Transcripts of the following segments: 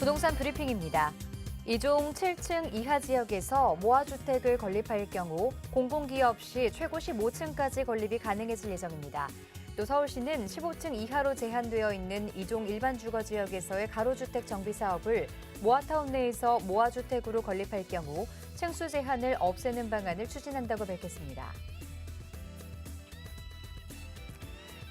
부동산 브리핑입니다. 이종 7층 이하 지역에서 모아주택을 건립할 경우 공공기업 시 최고 15층까지 건립이 가능해질 예정입니다. 또 서울시는 15층 이하로 제한되어 있는 이종 일반 주거 지역에서의 가로주택 정비 사업을 모아타운 내에서 모아주택으로 건립할 경우 층수 제한을 없애는 방안을 추진한다고 밝혔습니다.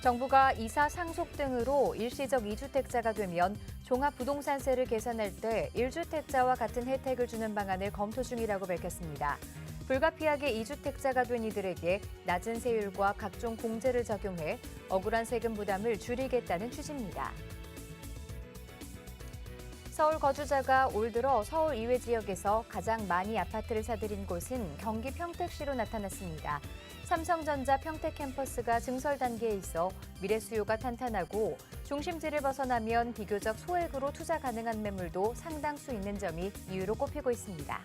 정부가 이사 상속 등으로 일시적 2주택자가 되면 종합부동산세를 계산할 때 1주택자와 같은 혜택을 주는 방안을 검토 중이라고 밝혔습니다. 불가피하게 2주택자가 된 이들에게 낮은 세율과 각종 공제를 적용해 억울한 세금 부담을 줄이겠다는 취지입니다. 서울 거주자가 올 들어 서울 이외 지역에서 가장 많이 아파트를 사들인 곳은 경기 평택시로 나타났습니다. 삼성전자 평택 캠퍼스가 증설 단계에 있어 미래 수요가 탄탄하고 중심지를 벗어나면 비교적 소액으로 투자 가능한 매물도 상당수 있는 점이 이유로 꼽히고 있습니다.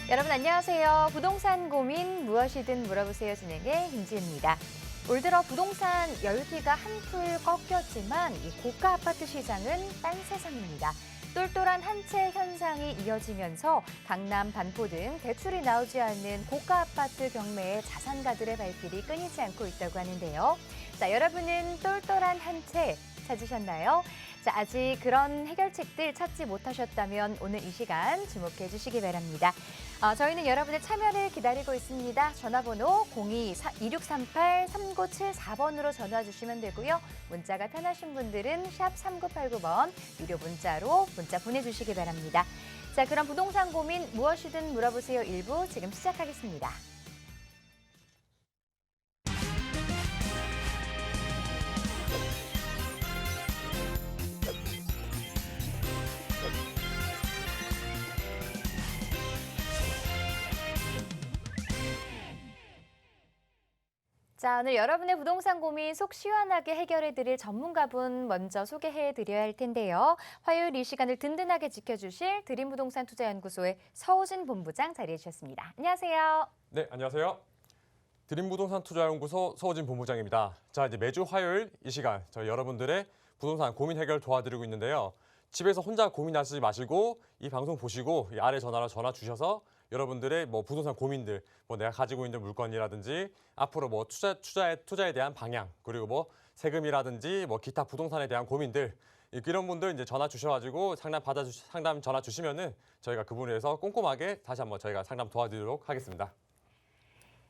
여러분 안녕하세요. 부동산 고민 무엇이든 물어보세요 진행의 김지은입니다. 올 들어 부동산 열기가 한풀 꺾였지만 이 고가 아파트 시장은 딴 세상입니다. 똘똘한 한 채 현상이 이어지면서 강남, 반포 등 대출이 나오지 않는 고가 아파트 경매에 자산가들의 발길이 끊이지 않고 있다고 하는데요. 자, 여러분은 똘똘한 한 채 찾으셨나요? 자, 아직 그런 해결책들 찾지 못하셨다면 오늘 이 시간 주목해 주시기 바랍니다. 저희는 여러분의 참여를 기다리고 있습니다. 전화번호 02-2638-3974번으로 전화 주시면 되고요. 문자가 편하신 분들은 샵 3989번 유료 문자로 문자 보내주시기 바랍니다. 자, 그럼 부동산 고민 무엇이든 물어보세요 1부 지금 시작하겠습니다. 자, 오늘 여러분의 부동산 고민 속 시원하게 해결해드릴 전문가분 먼저 소개해드려야 할 텐데요. 화요일 이 시간을 든든하게 지켜주실 드림부동산투자연구소의 서호진 본부장 자리해 주셨습니다. 안녕하세요. 네, 안녕하세요. 드림부동산투자연구소 서호진 본부장입니다. 자, 이제 매주 화요일 이 시간 저희 여러분들의 부동산 고민 해결 도와드리고 있는데요. 집에서 혼자 고민하시지 마시고 이 방송 보시고 이 아래 전화로 전화 주셔서 여러분들의 부동산 고민들, 내가 가지고 있는 물건이라든지 앞으로 투자에 대한 방향, 그리고 세금이라든지 기타 부동산에 대한 고민들 이런 분들 이제 전화 주셔가지고 상담 전화 주시면은 저희가 그분에 대해서 꼼꼼하게 다시 한번 저희가 상담 도와드리도록 하겠습니다.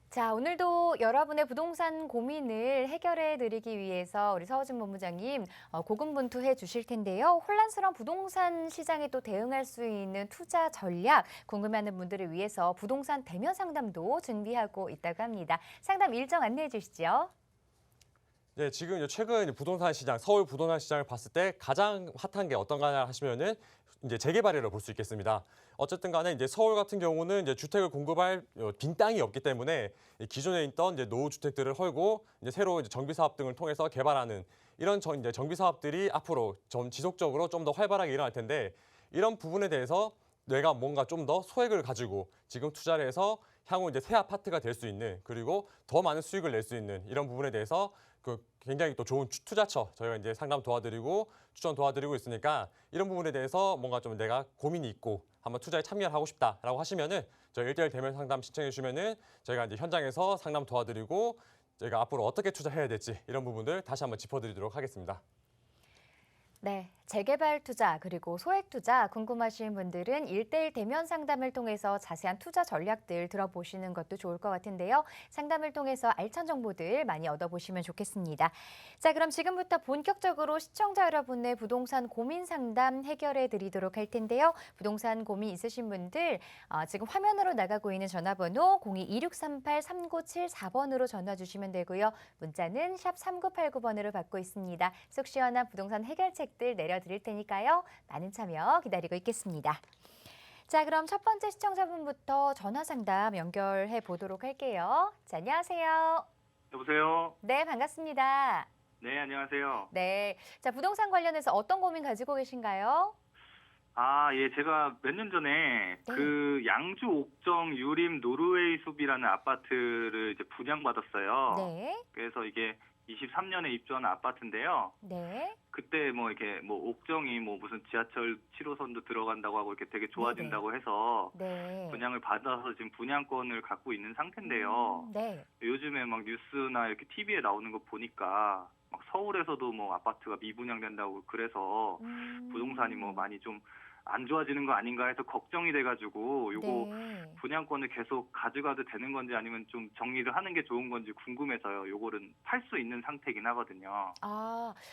자, 오늘도 여러분의 부동산 고민을 해결해 드리기 위해서 우리 서호진 본부장님 고군분투해 주실 텐데요. 혼란스러운 부동산 시장에 또 대응할 수 있는 투자 전략 궁금해하는 분들을 위해서 부동산 대면 상담도 준비하고 있다고 합니다. 상담 일정 안내해 주시죠. 네, 지금 최근 부동산 시장, 서울 부동산 시장을 봤을 때 가장 핫한 게 어떤가 하시면은 이제 재개발이라고 볼 수 있겠습니다. 어쨌든 간에 이제 서울 같은 경우는 이제 주택을 공급할 빈 땅이 없기 때문에 기존에 있던 이제 노후 주택들을 헐고 이제 새로 이제 정비 사업 등을 통해서 개발하는 이런 이제 정비 사업들이 앞으로 지속적으로 좀 더 활발하게 일어날 텐데 이런 부분에 대해서 내가 뭔가 좀 더 소액을 가지고 지금 투자를 해서 향후 이제 새 아파트가 될 수 있는 그리고 더 많은 수익을 낼 수 있는 이런 부분에 대해서 굉장히 또 좋은 투자처 저희가 이제 상담 도와드리고 추천 도와드리고 있으니까 이런 부분에 대해서 뭔가 좀 내가 고민이 있고 한번 투자에 참여를 하고 싶다라고 하시면은 저희 1:1 대면 상담 신청해 주시면은 저희가 이제 현장에서 상담 도와드리고 저희가 앞으로 어떻게 투자해야 될지 이런 부분들 다시 한번 짚어드리도록 하겠습니다. 네, 재개발 투자 그리고 소액 투자 궁금하신 분들은 1:1 대면 상담을 통해서 자세한 투자 전략들 들어보시는 것도 좋을 것 같은데요. 상담을 통해서 알찬 정보들 많이 얻어보시면 좋겠습니다. 자, 그럼 지금부터 본격적으로 시청자 여러분의 부동산 고민 상담 해결해 드리도록 할 텐데요. 부동산 고민 있으신 분들 지금 화면으로 나가고 있는 전화번호 02-2638-3974번으로 전화 주시면 되고요. 문자는 샵 3989번으로 받고 있습니다. 속 시원한 부동산 해결책 들 내려드릴 테니까요. 많은 참여 기다리고 있겠습니다. 자, 그럼 첫 번째 시청자분부터 전화 상담 연결해 보도록 할게요. 자, 안녕하세요. 여보세요? 네, 반갑습니다. 네, 안녕하세요. 네, 자, 부동산 관련해서 어떤 고민 가지고 계신가요? 예, 제가 몇 년 전에 네. 그 양주 옥정 유림 노르웨이 숲이라는 아파트를 이제 분양받았어요. 네. 그래서 이게 23년에 입주한 아파트인데요. 네. 그때 뭐 이렇게 뭐 옥정이 뭐 무슨 지하철 7호선도 들어간다고 하고 이렇게 되게 좋아진다고 해서 네. 분양을 받아서 지금 분양권을 갖고 있는 상태인데요. 네. 요즘에 막 뉴스나 이렇게 TV에 나오는 거 보니까 막 서울에서도 뭐 아파트가 미분양된다고 그래서 부동산이 뭐 많이 좀 안 좋아지는 거 아닌가 해서 걱정이 돼가지고 요거 네. 분양권을 계속 가져가도 되는 건지 아니면 좀 정리를 하는 게 좋은 건지 궁금해서요. 요거는 팔 수 있는 상태긴 하거든요.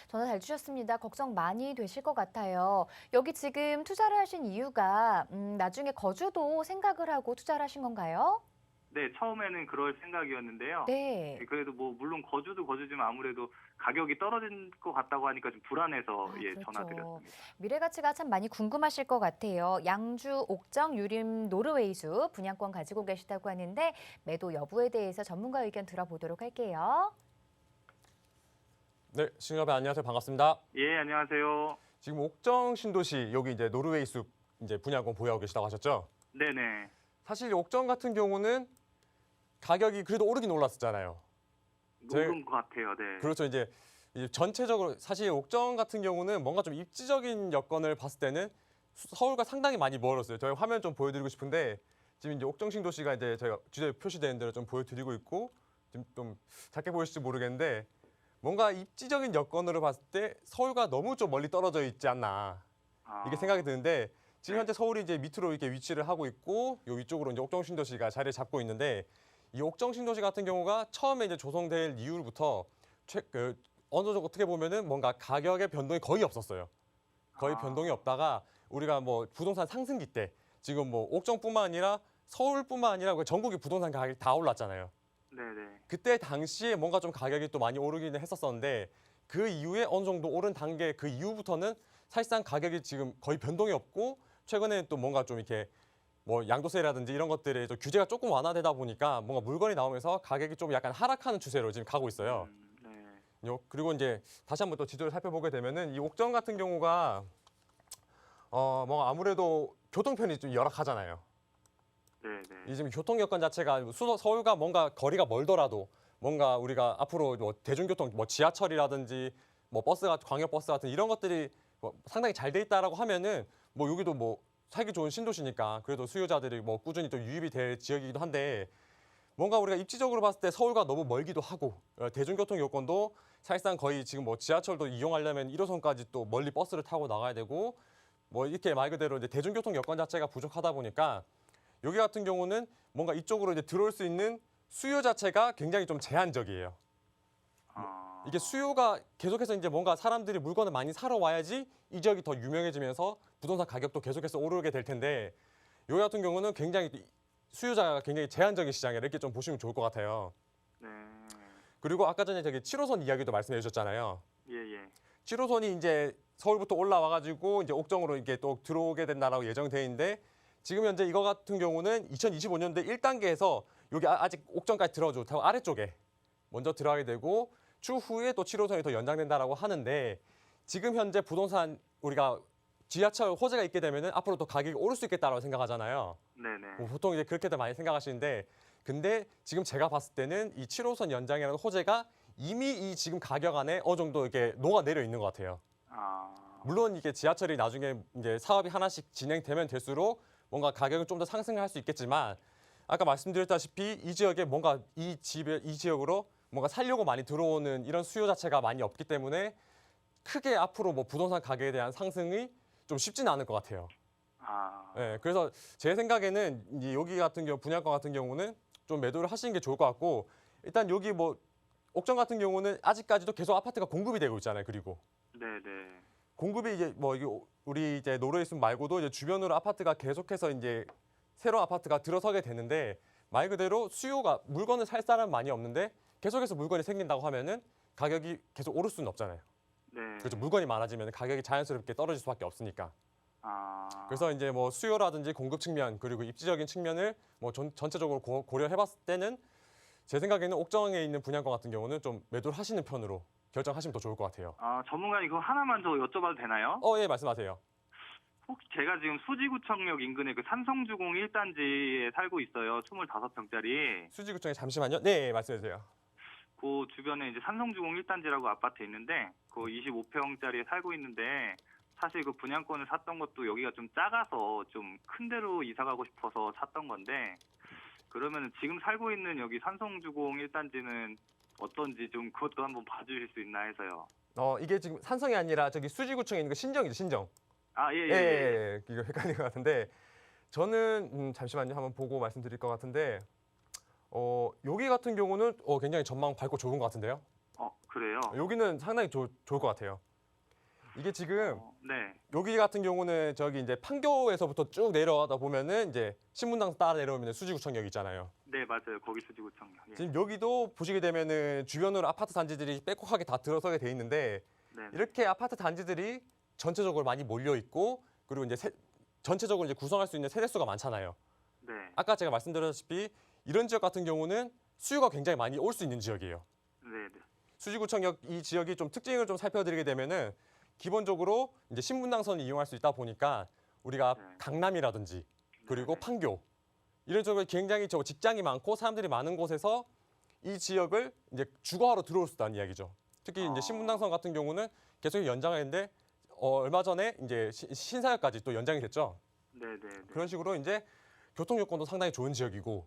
전화 잘 주셨습니다. 걱정 많이 되실 것 같아요. 여기 지금 투자를 하신 이유가 나중에 거주도 생각을 하고 투자를 하신 건가요? 네, 처음에는 그럴 생각이었는데요. 네. 그래도 뭐 물론 거주도 거주지만 아무래도 가격이 떨어진 것 같다고 하니까 좀 불안해서 그렇죠. 전화드렸습니다. 미래 가치가 참 많이 궁금하실 것 같아요. 양주 옥정 유림 노르웨이숲 분양권 가지고 계시다고 하는데 매도 여부에 대해서 전문가 의견 들어보도록 할게요. 네, 신협의 안녕하세요. 반갑습니다. 예, 안녕하세요. 지금 옥정 신도시 여기 이제 노르웨이 숲 이제 분양권 보유하고 계시다고 하셨죠? 네네. 사실 옥정 같은 경우는 가격이 그래도 오르긴 올랐었잖아요. 모른 것 같아요. 네. 그렇죠. 이제 전체적으로 사실 옥정 같은 경우는 뭔가 좀 입지적인 여건을 봤을 때는 서울과 상당히 많이 멀었어요. 저희 화면 좀 보여드리고 싶은데 지금 이제 옥정 신도시가 이제 저희가 주제 표시되는 대로 좀 보여드리고 있고 지금 좀 작게 보이실지 모르겠는데 뭔가 입지적인 여건으로 봤을 때 서울과 너무 좀 멀리 떨어져 있지 않나 이게 생각이 드는데 지금 현재 서울이 이제 밑으로 이렇게 위치를 하고 있고 요 위쪽으로 이제 옥정 신도시가 자리를 잡고 있는데 이 옥정 신도시 같은 경우가 처음에 이제 조성될 이후부터 어느 정도 어떻게 보면은 뭔가 가격의 변동이 거의 없었어요. 거의 변동이 없다가 우리가 뭐 부동산 상승기 때 지금 뭐 옥정뿐만 아니라 서울뿐만 아니라 전국의 부동산 가격이 다 올랐잖아요. 네네. 그때 당시에 뭔가 좀 가격이 또 많이 오르기는 했었었는데 그 이후에 어느 정도 오른 단계 그 이후부터는 사실상 가격이 지금 거의 변동이 없고 최근에 또 뭔가 좀 이렇게 뭐 양도세라든지 이런 것들에 좀 규제가 조금 완화되다 보니까 뭔가 물건이 나오면서 가격이 좀 약간 하락하는 추세로 지금 가고 있어요. 네. 그리고 이제 다시 한번 또 지도를 살펴보게 되면은 이 옥정 같은 경우가 뭐 아무래도 교통편이 좀 열악하잖아요. 네네. 이 지금 교통 여건 자체가 서울과 뭔가 거리가 멀더라도 뭔가 우리가 앞으로 뭐 대중교통 뭐 지하철이라든지 뭐 버스가 광역버스 같은 이런 것들이 뭐 상당히 잘 돼 있다라고 하면은 뭐 여기도 뭐 살기 좋은 신도시니까 그래도 수요자들이 뭐 꾸준히 또 유입이 될 지역이기도 한데 뭔가 우리가 입지적으로 봤을 때 서울과 너무 멀기도 하고 대중교통 여건도 사실상 거의 지금 뭐 지하철도 이용하려면 1호선까지 또 멀리 버스를 타고 나가야 되고 뭐 이렇게 말 그대로 이제 대중교통 여건 자체가 부족하다 보니까 여기 같은 경우는 뭔가 이쪽으로 이제 들어올 수 있는 수요 자체가 굉장히 좀 제한적이에요. 이게 수요가 계속해서 이제 뭔가 사람들이 물건을 많이 사러 와야지 이 지역이 더 유명해지면서 부동산 가격도 계속해서 오르게 될 텐데 여기 같은 경우는 굉장히 수요자가 굉장히 제한적인 시장이라 이렇게 좀 보시면 좋을 것 같아요. 네. 그리고 아까 전에 저기 7호선 이야기도 말씀해 주셨잖아요. 예. 7호선이 이제 서울부터 올라와가지고 이제 옥정으로 이렇게 또 들어오게 된다라고 예정돼 있는데 지금 현재 이거 같은 경우는 2025년도 1단계에서 여기 아직 옥정까지 들어줘 아래쪽에 먼저 들어가게 되고 추후에 또 7호선이 더 연장된다라고 하는데 지금 현재 부동산 우리가 지하철 호재가 있게 되면은 앞으로 더 가격이 오를 수 있겠다라고 생각하잖아요. 네네. 뭐 보통 이제 그렇게들 많이 생각하시는데 근데 지금 제가 봤을 때는 이 7호선 연장이라는 호재가 이미 이 지금 가격 안에 어느 정도 이렇게 녹아내려 있는 것 같아요. 물론 이게 지하철이 나중에 이제 사업이 하나씩 진행되면 될수록 뭔가 가격은 좀 더 상승할 수 있겠지만 아까 말씀드렸다시피 이 지역에 뭔가 이 지역으로 뭔가 살려고 많이 들어오는 이런 수요 자체가 많이 없기 때문에 크게 앞으로 뭐 부동산 가격에 대한 상승이 좀 쉽지는 않을 것 같아요. 네, 그래서 제 생각에는 여기 같은 경우 분양권 같은 경우는 좀 매도를 하시는 게 좋을 것 같고 일단 여기 뭐 옥정 같은 경우는 아직까지도 계속 아파트가 공급이 되고 있잖아요. 그리고 네네. 공급이 이제 뭐 이게 우리 이제 노르웨이숲 말고도 이제 주변으로 아파트가 계속해서 이제 새로운 아파트가 들어서게 되는데 말 그대로 수요가 물건을 살 사람 많이 없는데 계속해서 물건이 생긴다고 하면은 가격이 계속 오를 수는 없잖아요. 네. 그렇죠. 물건이 많아지면 가격이 자연스럽게 떨어질 수밖에 없으니까. 그래서 이제 뭐 수요라든지 공급 측면 그리고 입지적인 측면을 뭐 전체적으로 고려해봤을 때는 제 생각에는 옥정에 있는 분양권 같은 경우는 좀 매도를 하시는 편으로 결정하시면 더 좋을 것 같아요. 전문가님 그거 하나만 더 여쭤봐도 되나요? 예, 말씀하세요. 혹시 제가 지금 수지구청역 인근의 그 산성주공 1단지에 살고 있어요. 25평짜리. 수지구청에 잠시만요. 네, 말씀해 주세요. 그 주변에 이제 산성주공 1단지라고 아파트 있는데 그 25평짜리에 살고 있는데 사실 그 분양권을 샀던 것도 여기가 좀 작아서 좀 큰 데로 이사 가고 싶어서 샀던 건데 그러면은 지금 살고 있는 여기 산성주공 1단지는 어떤지 좀 그것도 한번 봐주실 수 있나 해서요. 이게 지금 산성이 아니라 저기 수지구청에 있는 거 신정이죠, 신정. 아, 예, 예, 예, 예. 예, 이거 헷갈린 것 같은데 저는 잠시만요, 한번 보고 말씀드릴 것 같은데 여기 같은 경우는 굉장히 전망 밝고 좋은 것 같은데요. 그래요? 여기는 상당히 좋을 것 같아요. 이게 지금 네. 여기 같은 경우는 저기 이제 판교에서부터 쭉 내려가다 보면은 이제 신분당 따라 내려오면 수지구청역 있잖아요. 네, 맞아요. 거기 수지구청역. 예. 지금 여기도 보시게 되면은 주변으로 아파트 단지들이 빼곡하게 다 들어서게 돼 있는데 네. 이렇게 아파트 단지들이 전체적으로 많이 몰려 있고 그리고 이제 전체적으로 이제 구성할 수 있는 세대수가 많잖아요. 네. 아까 제가 말씀드렸다시피 이런 지역 같은 경우는 수요가 굉장히 많이 올 수 있는 지역이에요. 네, 네. 수지구청역 이 지역이 좀 특징을 좀 살펴드리게 되면은 기본적으로 이제 신분당선을 이용할 수 있다 보니까 우리가 네. 강남이라든지 그리고 네. 판교 이런 쪽에 굉장히 저 직장이 많고 사람들이 많은 곳에서 이 지역을 이제 주거하러 들어올 수 있다는 이야기죠. 특히 이제 신분당선 같은 경우는 계속 연장했는데 얼마 전에 이제 신사역까지 또 연장이 됐죠. 네, 네, 네. 그런 식으로 이제 교통 여건도 상당히 좋은 지역이고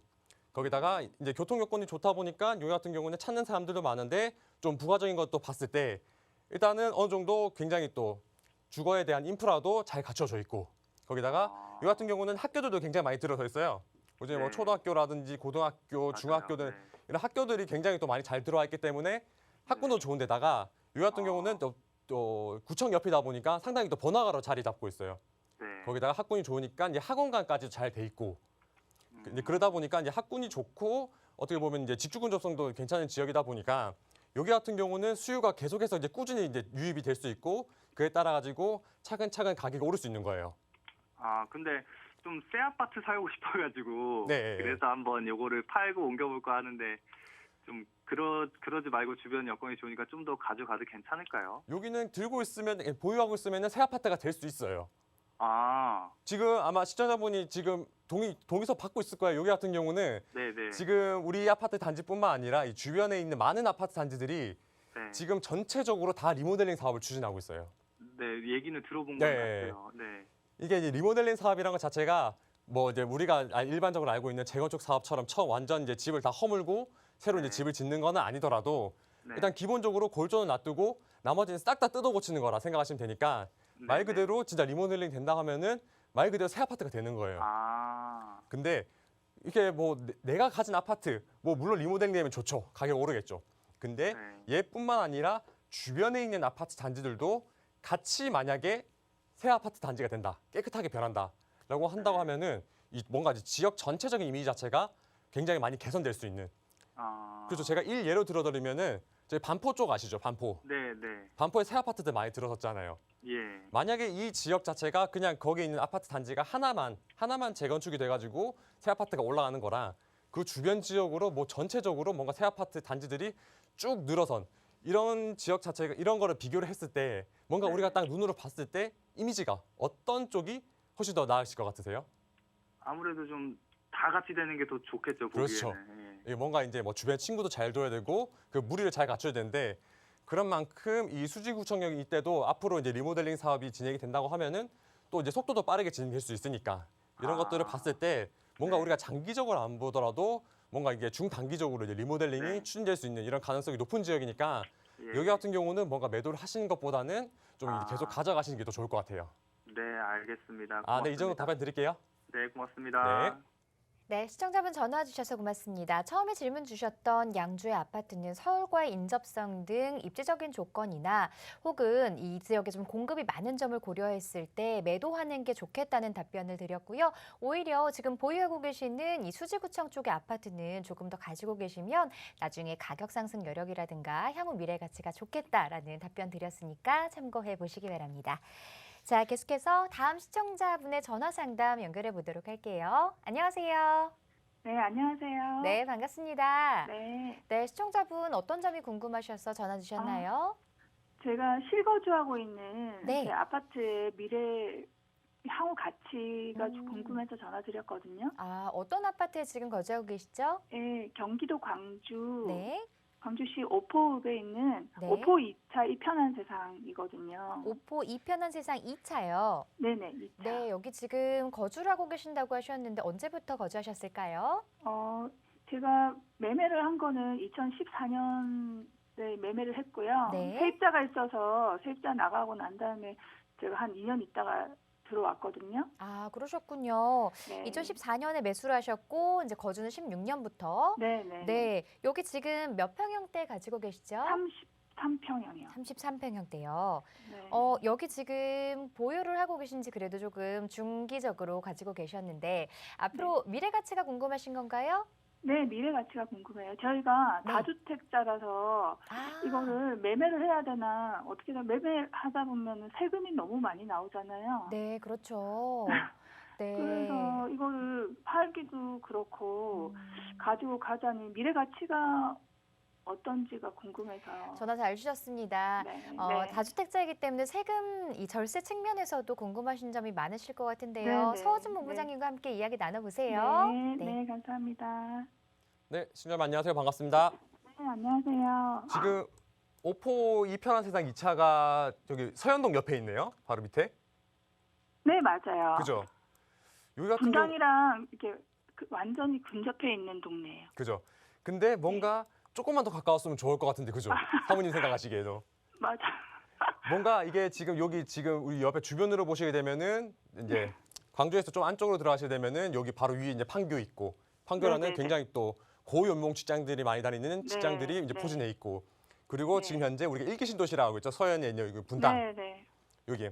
거기다가 이제 교통 여건이 좋다 보니까 여기 같은 경우는 찾는 사람들도 많은데 좀 부가적인 것도 봤을 때 일단은 어느 정도 굉장히 또 주거에 대한 인프라도 잘 갖춰져 있고 거기다가 여기 같은 경우는 학교들도 굉장히 많이 들어서 있어요. 요즘에 뭐 네. 초등학교라든지 고등학교, 맞아요. 중학교들 네. 이런 학교들이 굉장히 또 많이 잘 들어와 있기 때문에 학군도 좋은데다가 여기 같은 경우는 또 구청 옆이다 보니까 상당히 또 번화가로 자리 잡고 있어요. 네. 거기다가 학군이 좋으니까 이제 학원간까지도 잘 돼 있고 이제 그러다 보니까 이제 학군이 좋고 어떻게 보면 이제 직주근 접성도 괜찮은 지역이다 보니까 여기 같은 경우는 수요가 계속해서 이제 꾸준히 이제 유입이 될 수 있고 그에 따라 가지고 차근차근 가격이 오를 수 있는 거예요. 근데 좀 새 아파트 살고 싶어가지고 네. 그래서 한번 요거를 팔고 옮겨볼까 하는데 좀 그러지 말고 주변 여건이 좋으니까 좀 더 가져가도 괜찮을까요? 여기는 들고 있으면 보유하고 있으면은 새 아파트가 될 수 있어요. 아, 지금 아마 시청자분이 지금 동의서 받고 있을 거예요. 여기 같은 경우는 네네. 지금 우리 아파트 단지뿐만 아니라 이 주변에 있는 많은 아파트 단지들이 네. 지금 전체적으로 다 리모델링 사업을 추진하고 있어요. 네, 얘기는 들어본 네. 것 같아요. 네. 이게 이제 리모델링 사업이라는 것 자체가 뭐 이제 우리가 일반적으로 알고 있는 재건축 사업처럼 처음 완전 이제 집을 다 허물고 새로 이제 네. 집을 짓는 거는 아니더라도 네. 일단 기본적으로 골조는 놔두고 나머지는 싹 다 뜯어 고치는 거라 생각하시면 되니까 네, 말 네. 그대로 진짜 리모델링 된다 하면은 말 그대로 새 아파트가 되는 거예요. 아, 근데 이게 뭐 내가 가진 아파트 뭐 물론 리모델링 되면 좋죠. 가격 오르겠죠. 근데 네. 얘뿐만 아니라 주변에 있는 아파트 단지들도 같이 만약에 새 아파트 단지가 된다. 깨끗하게 변한다라고 한다고 하면은 뭔가 이제 지역 전체적인 이미지 자체가 굉장히 많이 개선될 수 있는. 그래서 제가 예로 들어드리면은 저희 반포 쪽 아시죠? 반포. 네, 네. 반포에 새 아파트들 많이 들어섰잖아요. 예. 만약에 이 지역 자체가 그냥 거기에 있는 아파트 단지가 하나만 재건축이 돼가지고 새 아파트가 올라가는 거랑 그 주변 지역으로 뭐 전체적으로 뭔가 새 아파트 단지들이 쭉 늘어선 이런 지역 자체가 이런 거를 비교를 했을 때 뭔가 네. 우리가 딱 눈으로 봤을 때 이미지가 어떤 쪽이 훨씬 더 나으실 것 같으세요? 아무래도 좀 다 같이 되는 게 더 좋겠죠, 그렇죠. 보기에는. 예. 이게 뭔가 이제 뭐 주변 친구도 잘 둬야 되고 그 무리를 잘 갖춰야 되는데 그런 만큼 이 수지구청역 이때도 앞으로 이제 리모델링 사업이 진행이 된다고 하면은 또 이제 속도도 빠르게 진행될 수 있으니까 이런 것들을 봤을 때 뭔가 네. 우리가 장기적으로 안 보더라도 뭔가 이게 중단기적으로 이제 리모델링이 네. 추진될 수 있는 이런 가능성이 높은 지역이니까 예. 여기 같은 경우는 뭔가 매도를 하시는 것보다는 좀 이제 아. 계속 가져가시는 게 더 좋을 것 같아요. 네, 알겠습니다. 네, 이 정도 고맙습니다. 답변 드릴게요. 네, 고맙습니다. 네. 네, 시청자분 전화 주셔서 고맙습니다. 처음에 질문 주셨던 양주의 아파트는 서울과의 인접성 등 입지적인 조건이나 혹은 이 지역에 좀 공급이 많은 점을 고려했을 때 매도하는 게 좋겠다는 답변을 드렸고요. 오히려 지금 보유하고 계시는 이 수지구청 쪽의 아파트는 조금 더 가지고 계시면 나중에 가격 상승 여력이라든가 향후 미래 가치가 좋겠다라는 답변 드렸으니까 참고해 보시기 바랍니다. 자, 계속해서 다음 시청자분의 전화 상담 연결해 보도록 할게요. 안녕하세요. 네, 안녕하세요. 네, 반갑습니다. 네, 네, 시청자분 어떤 점이 궁금하셔서 전화 주셨나요? 제가 실거주하고 있는 네. 제 아파트의 미래 향후 가치가 좀 음. 궁금해서 전화드렸거든요. 아, 어떤 아파트에 지금 거주하고 계시죠? 예, 경기도 광주, 네. 광주시 오포읍에 있는 네. 오포 2차 이 편한 세상이거든요. 오포 이편한 세상 2차요. 네네, 2차. 네, 여기 지금 거주를 하고 계신다고 하셨는데 언제부터 거주하셨을까요? 제가 매매를 한 거는 2014년에 매매를 했고요. 네. 세입자가 있어서 세입자 나가고 난 다음에 제가 한 2년 있다가 들어왔거든요. 아, 그러셨군요. 네. 2014년에 매수를 하셨고 이제 거주는 16년부터. 네네. 네, 여기 지금 몇 평형대 가지고 계시죠? 33평형이요. 33평형대요. 네. 여기 지금 보유를 하고 계신지 그래도 조금 중기적으로 가지고 계셨는데 앞으로 미래 가치가 궁금하신 건가요? 네, 미래 가치가 궁금해요. 저희가 네. 다주택자라서 아, 이거를 매매를 해야 되나 어떻게든 매매하다 보면 세금이 너무 많이 나오잖아요. 네, 그렇죠. 네. 그래서 이거를 팔기도 그렇고 음. 가지고 가자니 미래 가치가 어떤지가 궁금해서. 전화 잘 주셨습니다. 네, 네. 다주택자이기 때문에 세금 이 절세 측면에서도 궁금하신 점이 많으실 것 같은데요. 네, 서호준 네. 본부장님과 함께 이야기 나눠보세요. 네, 네, 감사합니다. 네, 신님 안녕하세요. 반갑습니다. 네, 안녕하세요. 지금 오포 이편한 세상 2차가 저기 서현동 옆에 있네요. 바로 밑에. 네, 맞아요. 그죠? 여기 같은 경우 분당이랑 이렇게 완전히 근접해 있는 동네예요. 그죠? 근데 뭔가 조금만 더 가까웠으면 좋을 것 같은데 그죠? 사모님 생각하시기에도. 맞아. 뭔가 이게 지금 여기 지금 우리 옆에 주변으로 보시게 되면은 이제 광주에서 좀 안쪽으로 들어가시게 되면은 여기 바로 위에 이제 판교 있고 판교라는 네네네. 굉장히 또 고연봉 직장들이 많이 다니는 직장들이 이제 네. 포진해 있고 그리고 네. 지금 현재 우리가 일기 신도시라고 하고 있죠. 서현에 있는 여기 분당 네, 네. 여기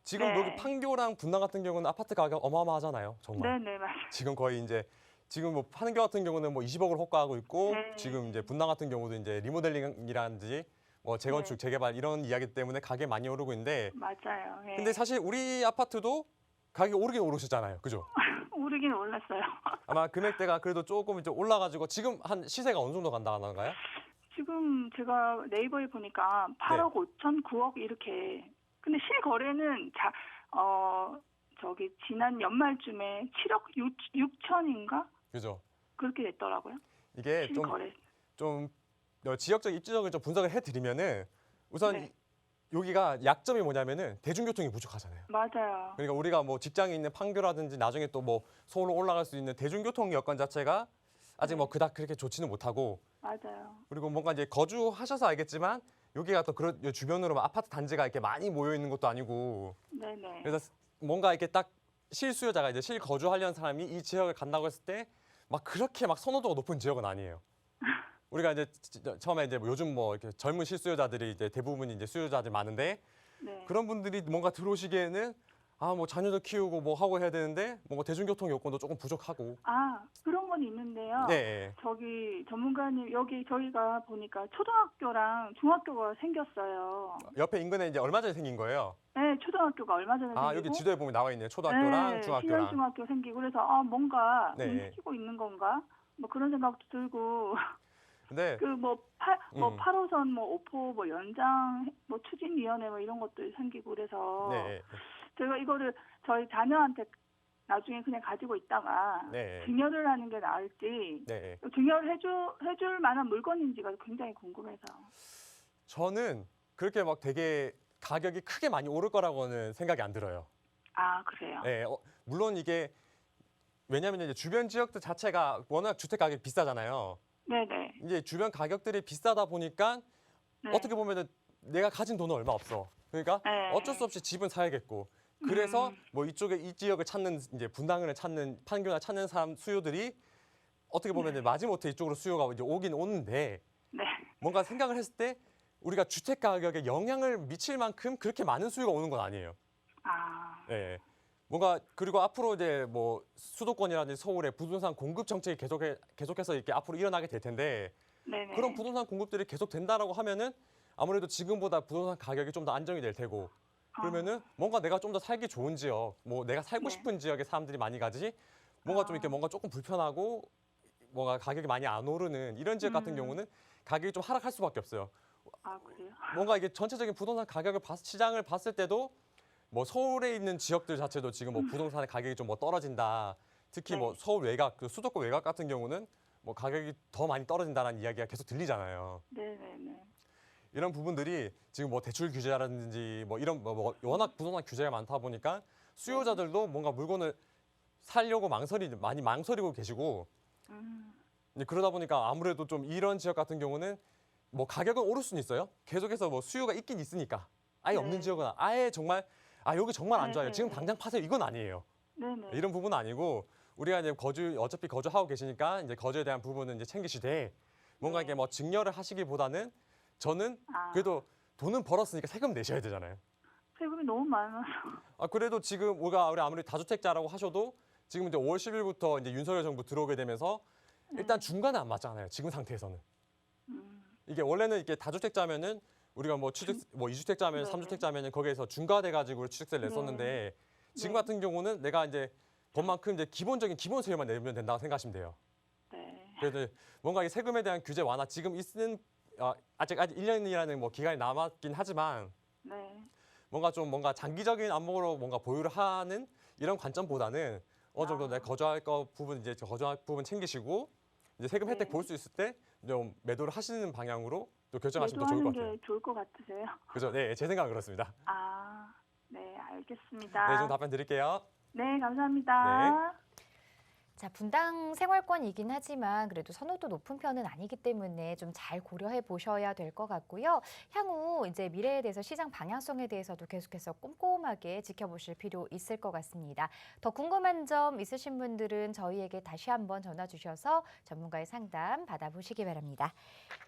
지금 네. 여기 판교랑 분당 같은 경우는 아파트 가격 어마어마하잖아요. 정말. 네, 네, 맞아요. 지금 거의 이제 지금 뭐 판교 같은 경우는 뭐 20억을 호가하고 있고 네. 지금 이제 분당 같은 경우도 이제 리모델링이라든지 뭐 재건축, 네. 재개발 이런 이야기 때문에 가격이 많이 오르고 있는데 맞아요. 예. 근데 사실 우리 아파트도 가격이 오르긴 오르셨잖아요. 그죠? 오르긴 올랐어요. 아마 금액대가 그래도 조금 이제 올라가지고 지금 한 시세가 어느 정도 간다는가요? 지금 제가 네이버에 보니까 8억 5천, 9억 이렇게. 근데 실거래는 저기 지난 연말쯤에 7억 6천인가 그죠? 그렇게 됐더라고요. 이게 실거래. 좀 지역적 입지적을 좀 분석을 해드리면은 우선 네. 여기가 약점이 뭐냐면은 대중교통이 부족하잖아요. 맞아요. 그러니까 우리가 뭐 직장에 있는 판교라든지 나중에 또 뭐 서울로 올라갈 수 있는 대중교통 여건 자체가 아직 뭐 그닥 그렇게 좋지는 못하고 맞아요. 그리고 뭔가 이제 거주하셔서 알겠지만 여기가 또 그런 주변으로 막 아파트 단지가 이렇게 많이 모여 있는 것도 아니고 네네. 그래서 뭔가 이렇게 딱 실수요자가 이제 실거주하려는 사람이 이 지역을 간다고 했을 때 막 그렇게 막 선호도가 높은 지역은 아니에요. 우리가 이제 처음에 이제 뭐 요즘 뭐 이렇게 젊은 실수요자들이 이제 대부분 이제 수요자들 많은데 네. 그런 분들이 뭔가 들어오시기에는 아 뭐 자녀도 키우고 뭐 하고 해야 되는데 뭔가 대중교통 여건도 조금 부족하고 그런 건 있는데요. 네 저기 전문가님 여기 저희가 보니까 초등학교랑 중학교가 생겼어요. 옆에 인근에 이제 얼마 전에 생긴 거예요. 네, 초등학교가 얼마 전에 아 생기고 여기 지도에 보면 나와 있네요. 초등학교랑 네, 중학교랑. 신현중학교 생기고 그래서 뭔가 네. 움직이고 있는 건가? 뭐 그런 생각도 들고 근데 그 뭐 8호선 뭐 오포 뭐 연장 뭐 추진위원회 뭐 이런 것도 생기고 그래서 네, 제가 이거를 저희 자녀한테 나중에 그냥 가지고 있다가 네, 증여를 하는 게 나을지 네. 증여를 해줄 만한 물건인지가 굉장히 궁금해서. 저는 그렇게 막 되게 가격이 크게 많이 오를 거라고는 생각이 안 들어요. 아, 그래요? 네, 물론 이게 왜냐하면 이제 주변 지역들 자체가 워낙 주택 가격이 비싸잖아요. 네네. 이제 주변 가격들이 비싸다 보니까 네. 어떻게 보면은 내가 가진 돈은 얼마 없어. 그러니까 네. 어쩔 수 없이 집은 사야겠고. 그래서 음. 뭐 이쪽에 이 지역을 찾는 이제 분당을 찾는 판교나 찾는 사람 수요들이 어떻게 보면 이제 마지못해 이쪽으로 수요가 이제 오긴 오는데 네. 뭔가 생각을 했을 때 우리가 주택 가격에 영향을 미칠 만큼 그렇게 많은 수요가 오는 건 아니에요. 아, 예. 뭔가 그리고 앞으로 이제 뭐 수도권이라든지 서울의 부동산 공급 정책이 계속해서 이렇게 앞으로 일어나게 될 텐데 네네. 그런 부동산 공급들이 계속 된다라고 하면은 아무래도 지금보다 부동산 가격이 좀 더 안정이 될 테고 그러면은 뭔가 내가 좀 더 살기 좋은 지역, 뭐 내가 살고 네. 싶은 지역에 사람들이 많이 가지 뭔가 좀 이렇게 뭔가 조금 불편하고 뭔가 가격이 많이 안 오르는 이런 지역 같은 경우는 가격이 좀 하락할 수밖에 없어요. 아, 그래요? 뭔가 이게 전체적인 부동산 가격을 시장을 봤을 때도 뭐 서울에 있는 지역들 자체도 지금 뭐 부동산의 가격이 좀 뭐 떨어진다. 특히 뭐 네. 서울 외곽, 그 수도권 외곽 같은 경우는 뭐 가격이 더 많이 떨어진다는 이야기가 계속 들리잖아요. 네네네. 이런 부분들이 지금 뭐 대출 규제라든지 뭐 이런 뭐 워낙 부동산 규제가 많다 보니까 수요자들도 뭔가 물건을 살려고 많이 망설이고 계시고 음, 이제 그러다 보니까 아무래도 좀 이런 지역 같은 경우는 뭐 가격은 오를 수는 있어요. 계속해서 뭐 수요가 있긴 있으니까 아예 없는 네. 지역은 아예 정말 여기 정말 안 좋아요. 네, 지금 네. 당장 파세요. 이건 아니에요. 네네. 이런 부분은 아니고 우리가 이제 어차피 거주하고 계시니까 이제 거주에 대한 부분은 이제 챙기시되 뭔가 네. 이게 뭐 증여를 하시기보다는 저는 아, 그래도 돈은 벌었으니까 세금 내셔야 되잖아요. 세금이 너무 많아서. 그래도 지금 우리 아무리 다주택자라고 하셔도 지금 이제 5월 10일부터 이제 윤석열 정부 들어오게 되면서 일단 네. 중간에 안 맞잖아요. 지금 상태에서는. 음, 이게 원래는 이게 다주택자면은 우리가 뭐 뭐 2주택자면 네. 3주택자면은 거기에서 중과돼 가지고 취득세를 냈었는데 지금 네. 같은 경우는 내가 이제 법만큼 이제 기본적인 기본세율만 내면 된다고 생각하시면 돼요. 네. 그래서 뭔가 이 세금에 대한 규제 완화 지금 아직 1년이라는 뭐 기간이 남았긴 하지만 네. 뭔가 장기적인 안목으로 뭔가 보유를 하는 이런 관점보다는 어느 정도 내 거주할 부분 챙기시고 이제 세금 혜택 네. 볼 수 있을 때 좀 매도를 하시는 방향으로 또 결정하시면 더 좋을 매도하는 것 같아요. 게 좋을 것 같으세요? 그죠? 네, 제 생각은 그렇습니다. 아, 네, 알겠습니다. 네, 좀 답변 드릴게요. 네, 감사합니다. 자, 분당 생활권이긴 하지만 그래도 선호도 높은 편은 아니기 때문에 좀 잘 고려해 보셔야 될 것 같고요. 향후 이제 미래에 대해서 시장 방향성에 대해서도 계속해서 꼼꼼하게 지켜보실 필요 있을 것 같습니다. 더 궁금한 점 있으신 분들은 저희에게 다시 한번 전화 주셔서 전문가의 상담 받아보시기 바랍니다.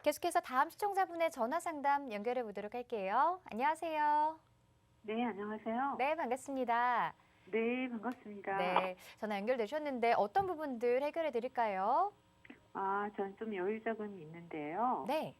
계속해서 다음 시청자분의 전화 상담 연결해 보도록 할게요. 안녕하세요. 네, 안녕하세요. 네, 반갑습니다. 네, 반갑습니다. 네, 전화 연결되셨는데 어떤 부분들 해결해 드릴까요? 저는 좀 여유 자금이 있는데요. 네.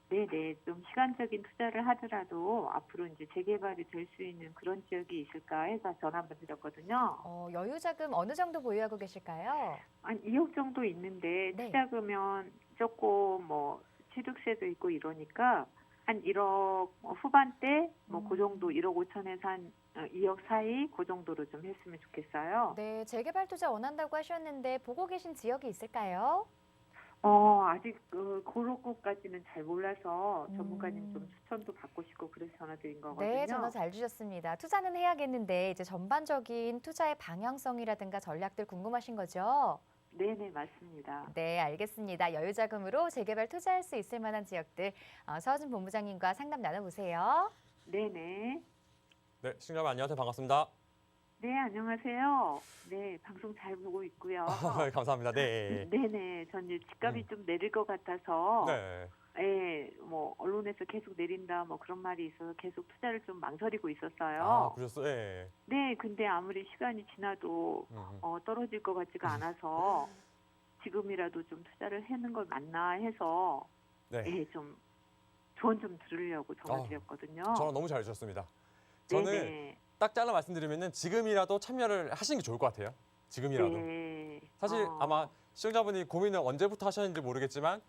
네, 좀 시간적인 투자를 하더라도 앞으로 이제 재개발이 될 수 있는 그런 지역이 있을까 해서 전화 한번 드렸거든요. 여유 자금 어느 정도 보유하고 계실까요? 한 2억 정도 있는데 네. 투자금은 조금 뭐 취득세도 있고 이러니까 한 1억 후반대 뭐 그 정도 1억 5천에서 한 2억 사이 그 정도로 좀 했으면 좋겠어요. 네, 재개발 투자 원한다고 하셨는데 보고 계신 지역이 있을까요? 아직 그런 것까지는 잘 몰라서 전문가님 음. 좀 추천도 받고 싶고 그래서 전화드린 거거든요. 네, 전화 잘 주셨습니다. 투자는 해야겠는데 이제 전반적인 투자의 방향성이라든가 전략들 궁금하신 거죠? 네네, 맞습니다. 네, 알겠습니다. 여유 자금으로 재개발 투자할 수 있을 만한 지역들 서진 본부장님과 상담 나눠보세요. 네네. 네, 시청자분 안녕하세요. 반갑습니다. 네, 안녕하세요. 네, 방송 잘 보고 있고요. 감사합니다. 네. 네네, 전 이제 집값이 좀 내릴 것 같아서, 네. 예, 뭐 언론에서 계속 내린다, 뭐 그런 말이 있어서 계속 투자를 좀 망설이고 있었어요. 그러셨어요? 네. 네, 근데 아무리 시간이 지나도 떨어질 것 같지가 않아서 지금이라도 좀 투자를 하는 걸 맞나 해서, 네. 예, 좀 조언 좀 들으려고 전화드렸거든요. 전화 너무 잘 주셨습니다. 저는 네네. 딱 잘라 말씀드리면은 지금이라도 참여를 하시는 게 좋을 것 같아요. 지금이라도. 네. 사실 아마 시청자분이 고민을 언제부터 하셨는지 모르겠지만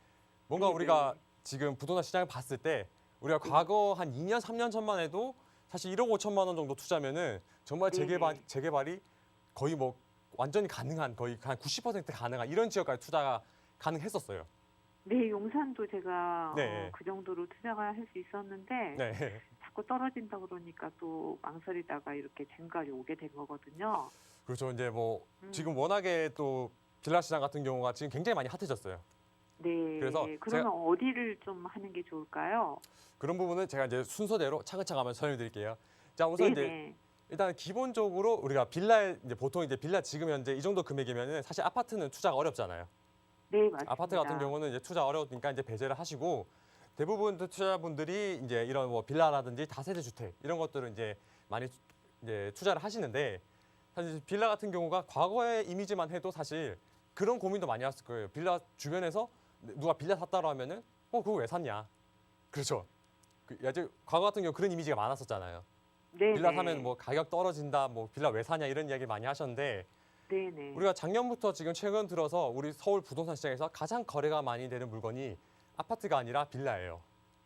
뭔가 네네. 우리가 지금 부동산 시장을 봤을 때 우리가 과거 한 2년, 3년 전만 해도 사실 1억 5천만 원 정도 투자면은 정말 네네. 재개발이 거의 뭐 완전히 가능한 거의 한 90% 가능한 이런 지역까지 투자가 가능했었어요. 네, 용산도 제가 네. 그 정도로 투자가 할 수 있었는데 네. 자꾸 떨어진다 그러니까 또 망설이다가 이렇게 지금까지 오게 된 거거든요. 그렇죠. 이제 뭐 음. 지금 워낙에 또 빌라 시장 같은 경우가 지금 굉장히 많이 핫해졌어요. 네. 그래서 그러면 어디를 좀 하는 게 좋을까요? 그런 부분은 제가 이제 순서대로 차근차근 한번 설명드릴게요. 자, 우선 이제 네네. 일단 기본적으로 우리가 빌라에 이제 보통 이제 빌라 지금 현재 이 정도 금액이면은 사실 아파트는 투자가 어렵잖아요. 네, 맞습니다. 아파트 같은 경우는 이제 투자 어려우니까 이제 배제를 하시고 대부분 투자자분들이 이제 이런 뭐 빌라라든지 다세대 주택 이런 것들을 이제 많이 이제 투자를 하시는데 사실 빌라 같은 경우가 과거의 이미지만 해도 사실 그런 고민도 많이 했을 거예요. 빌라 주변에서 누가 빌라 샀다고 하면은 그거 왜 샀냐? 그렇죠. 아직 과거 같은 경우 그런 이미지가 많았었잖아요. 네네. 빌라 사면 뭐 가격 떨어진다, 뭐 빌라 왜 사냐 이런 이야기 많이 하셨는데 네네. 우리가 작년부터 지금 최근 들어서 우리 서울 부동산 시장에서 가장 거래가 많이 되는 물건이 아파트가 아니라 빌라예요.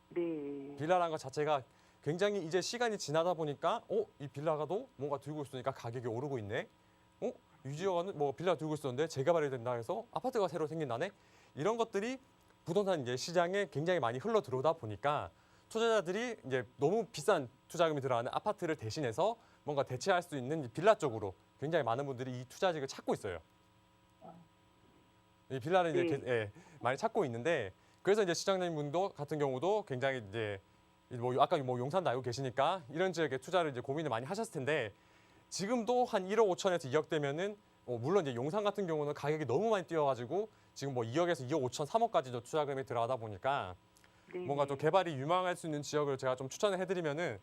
네. 빌라라는 것 자체가 굉장히 이제 시간이 지나다 보니까 이 빌라가도 뭔가 들고 있으니까 가격이 오르고 있네. 유지어가는 뭐 빌라 들고 있었는데 재개발이 된다 해서 아파트가 새로 생긴다네. 이런 것들이 부동산 이제 시장에 굉장히 많이 흘러 들어오다 보니까 투자자들이 이제 너무 비싼 투자금이 들어가는 아파트를 대신해서 뭔가 대체할 수 있는 빌라 쪽으로 굉장히 많은 분들이 이 투자직을 찾고 있어요. 이 빌라를 이제 많이 찾고 있는데 그래서 이제 시장님 분도 같은 경우도 굉장히 이제 뭐 아까 뭐 용산도 알고 계시니까 이런 지역에 투자를 이제 고민을 많이 하셨을 텐데 지금도 한 1억 5천에서 2억 되면은 물론 이제 용산 같은 경우는 가격이 너무 많이 뛰어가지고 지금 뭐 2억에서 2억 5천, 3억까지도 투자금이 들어가다 보니까 네. 뭔가 또 개발이 유망할 수 있는 지역을 제가 좀 추천을 해드리면은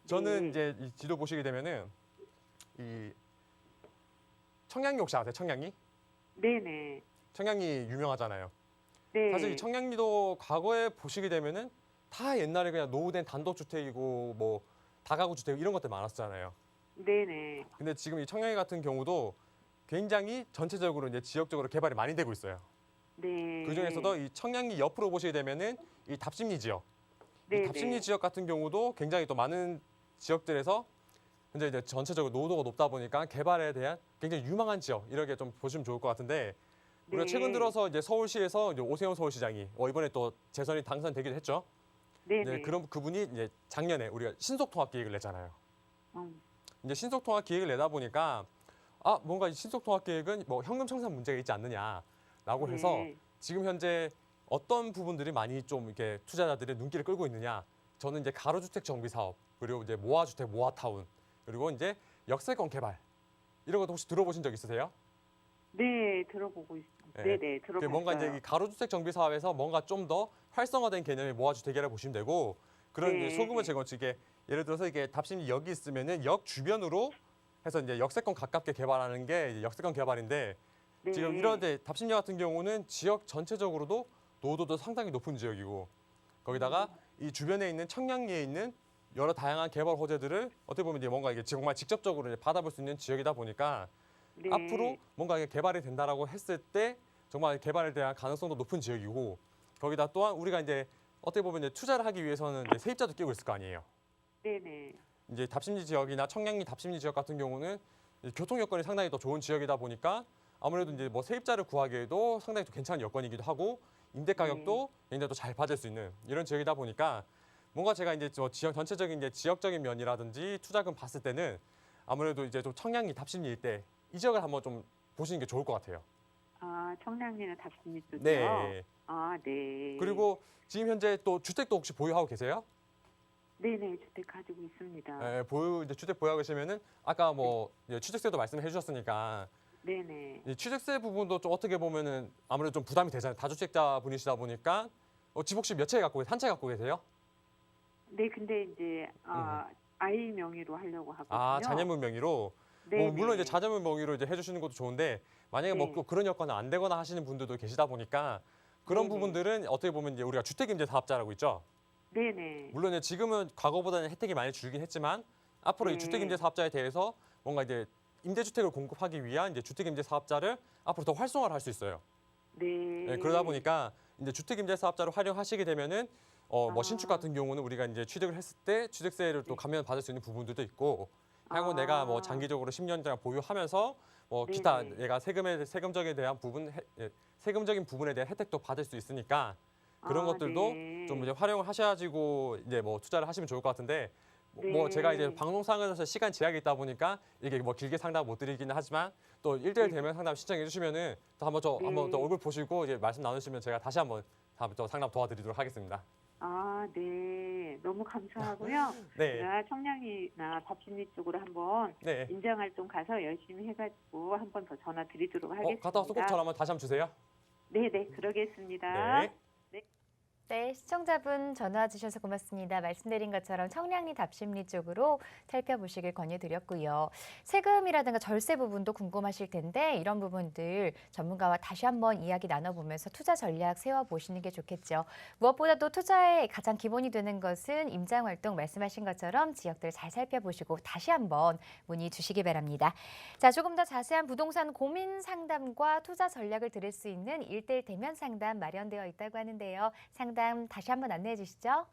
저는 네. 이제 이 지도 보시게 되면은 이 청량리 혹시 아세요? 청량리? 네네. 청량리 유명하잖아요. 네. 사실 이 청량리도 과거에 보시게 되면은 다 옛날에 그냥 노후된 단독주택이고 뭐 다가구 주택 이런 것들 많았잖아요. 네네. 근데 지금 이 청량리 같은 경우도 굉장히 전체적으로 이제 지역적으로 개발이 많이 되고 있어요. 네. 그 중에서도 이 청량리 옆으로 보시게 되면은 이 답심리 지역. 네, 이 답심리 네. 지역 같은 경우도 굉장히 또 많은 지역들에서 현재 이제 전체적으로 노후도가 높다 보니까 개발에 대한 굉장히 유망한 지역 이렇게 좀 보시면 좋을 것 같은데 우리가 네. 최근 들어서 이제 서울시에서 이제 오세훈 서울시장이 이번에 또 재선이 당선되기도 했죠. 네네. 네, 그럼 그분이 이제 작년에 우리가 신속통합 계획을 냈잖아요. 음. 이제 신속통합 계획을 내다 보니까 뭔가 이 신속통합 계획은 뭐 현금 청산 문제가 있지 않느냐라고 해서 네. 지금 현재 어떤 부분들이 많이 좀 이렇게 투자자들의 눈길을 끌고 있느냐. 저는 이제 가로주택 정비 사업 그리고 이제 모아주택 모아타운 그리고 이제 역세권 개발 이런 것도 혹시 들어보신 적 있으세요? 네, 들어보고 있습니다. 네. 네네, 들어봤어요. 뭔가 이제 이 가로주택 정비 사업에서 뭔가 좀 더 활성화된 개념의 모아주택이라고 보시면 되고 그런 네. 이제 소규모 재건축에 예를 들어서 이게 답심이 여기 있으면은 역 주변으로 해서 이제 역세권 가깝게 개발하는 게 이제 역세권 개발인데 네. 지금 이런데 답심역 같은 경우는 지역 전체적으로도 노도도 상당히 높은 지역이고 거기다가 이 주변에 있는 청량리에 있는 여러 다양한 개발 호재들을 어떻게 보면 이제 뭔가 이게 정말 직접적으로 이제 받아볼 수 있는 지역이다 보니까 네. 앞으로 뭔가 이게 개발이 된다라고 했을 때 정말 개발에 대한 가능성도 높은 지역이고 거기다 또한 우리가 이제 어떻게 보면 이제 투자를 하기 위해서는 이제 세입자도 끼고 있을 거 아니에요. 네네. 이제 답심리 지역이나 청량리 답심리 지역 같은 경우는 이제 교통 여건이 상당히 더 좋은 지역이다 보니까 아무래도 이제 뭐 세입자를 구하기에도 상당히 또 괜찮은 여건이기도 하고 임대 가격도 굉장히 또 잘 받을 수 있는 이런 지역이다 보니까 뭔가 제가 이제 저 지역 전체적인 이제 지역적인 면이라든지 투자금 봤을 때는 아무래도 이제 좀 청량리 답심리 일대 이 지역을 한번 좀 보시는 게 좋을 것 같아요. 아, 청량리는 답심리 쪽이요? 네. 아, 네. 그리고 지금 현재 또 주택도 혹시 보유하고 계세요? 네네, 주택 가지고 있습니다. 네, 이제 주택 보유하고 계시면은 아까 뭐 이제 취득세도 말씀해 주셨으니까 네네. 이 취득세 부분도 좀 어떻게 보면은 아무래도 좀 부담이 되잖아요. 다주택자 분이시다 보니까 집 혹시 몇 채 갖고 한 채 갖고 계세요? 네, 근데 이제 아이 명의로 하려고 하거든요. 아, 자녀분 명의로. 네네. 물론 이제 자녀분 명의로 이제 해주시는 것도 좋은데 만약에 네. 뭐 또 그런 여건은 안 되거나 하시는 분들도 계시다 보니까 그런 네네. 부분들은 어떻게 보면 이제 우리가 주택임대 사업자라고 있죠. 네네. 물론 이제 지금은 과거보다는 혜택이 많이 줄긴 했지만 앞으로 이 네. 주택임대 사업자에 대해서 뭔가 이제 임대주택을 공급하기 위한 이제 주택임대 사업자를 앞으로 더 활성화를 할 수 있어요. 네. 네, 그러다 보니까 이제 주택임대 사업자로 활용하시게 되면은 뭐 신축 같은 경우는 우리가 이제 취득을 했을 때 취득세를 또 네. 감면 받을 수 있는 부분들도 있고 향후 아. 내가 뭐 장기적으로 10년 동안 보유하면서 뭐 네네. 기타 내가 세금적에 대한 부분 세금적인 부분에 대한 혜택도 받을 수 있으니까 그런 아, 것들도 네. 좀 이제 활용을 하셔가지고 이제 뭐 투자를 하시면 좋을 것 같은데 뭐 네. 제가 이제 방송상에서 시간 제약이 있다 보니까 이게 뭐 길게 상담 못 드리기는 하지만 또 1대1 네. 대면 상담 신청해 주시면은 또 한번 네. 한번 더 얼굴 보시고 이제 말씀 나누시면 제가 다시 한번 다음에 또 상담 도와드리도록 하겠습니다. 아, 네. 너무 감사하고요. 네, 제가 청량리나 답심리 쪽으로 한번 네. 인정활동 가서 열심히 해가지고 한 번 더 전화 드리도록 하겠습니다. 갔다 와서 꼭 전화 한번 다시 한번 주세요. 네네, 그러겠습니다. 네. 네, 시청자분 전화 주셔서 고맙습니다. 말씀드린 것처럼 청량리 답심리 쪽으로 살펴보시길 권유드렸고요. 세금이라든가 절세 부분도 궁금하실 텐데 이런 부분들 전문가와 다시 한번 이야기 나눠보면서 투자 전략 세워보시는 게 좋겠죠. 무엇보다도 투자의 가장 기본이 되는 것은 임장활동 말씀하신 것처럼 지역들 잘 살펴보시고 다시 한번 문의 주시기 바랍니다. 자, 조금 더 자세한 부동산 고민 상담과 투자 전략을 들을 수 있는 1:1 대면 상담 마련되어 있다고 하는데요. 상담 다시 한번 안내해 주시죠.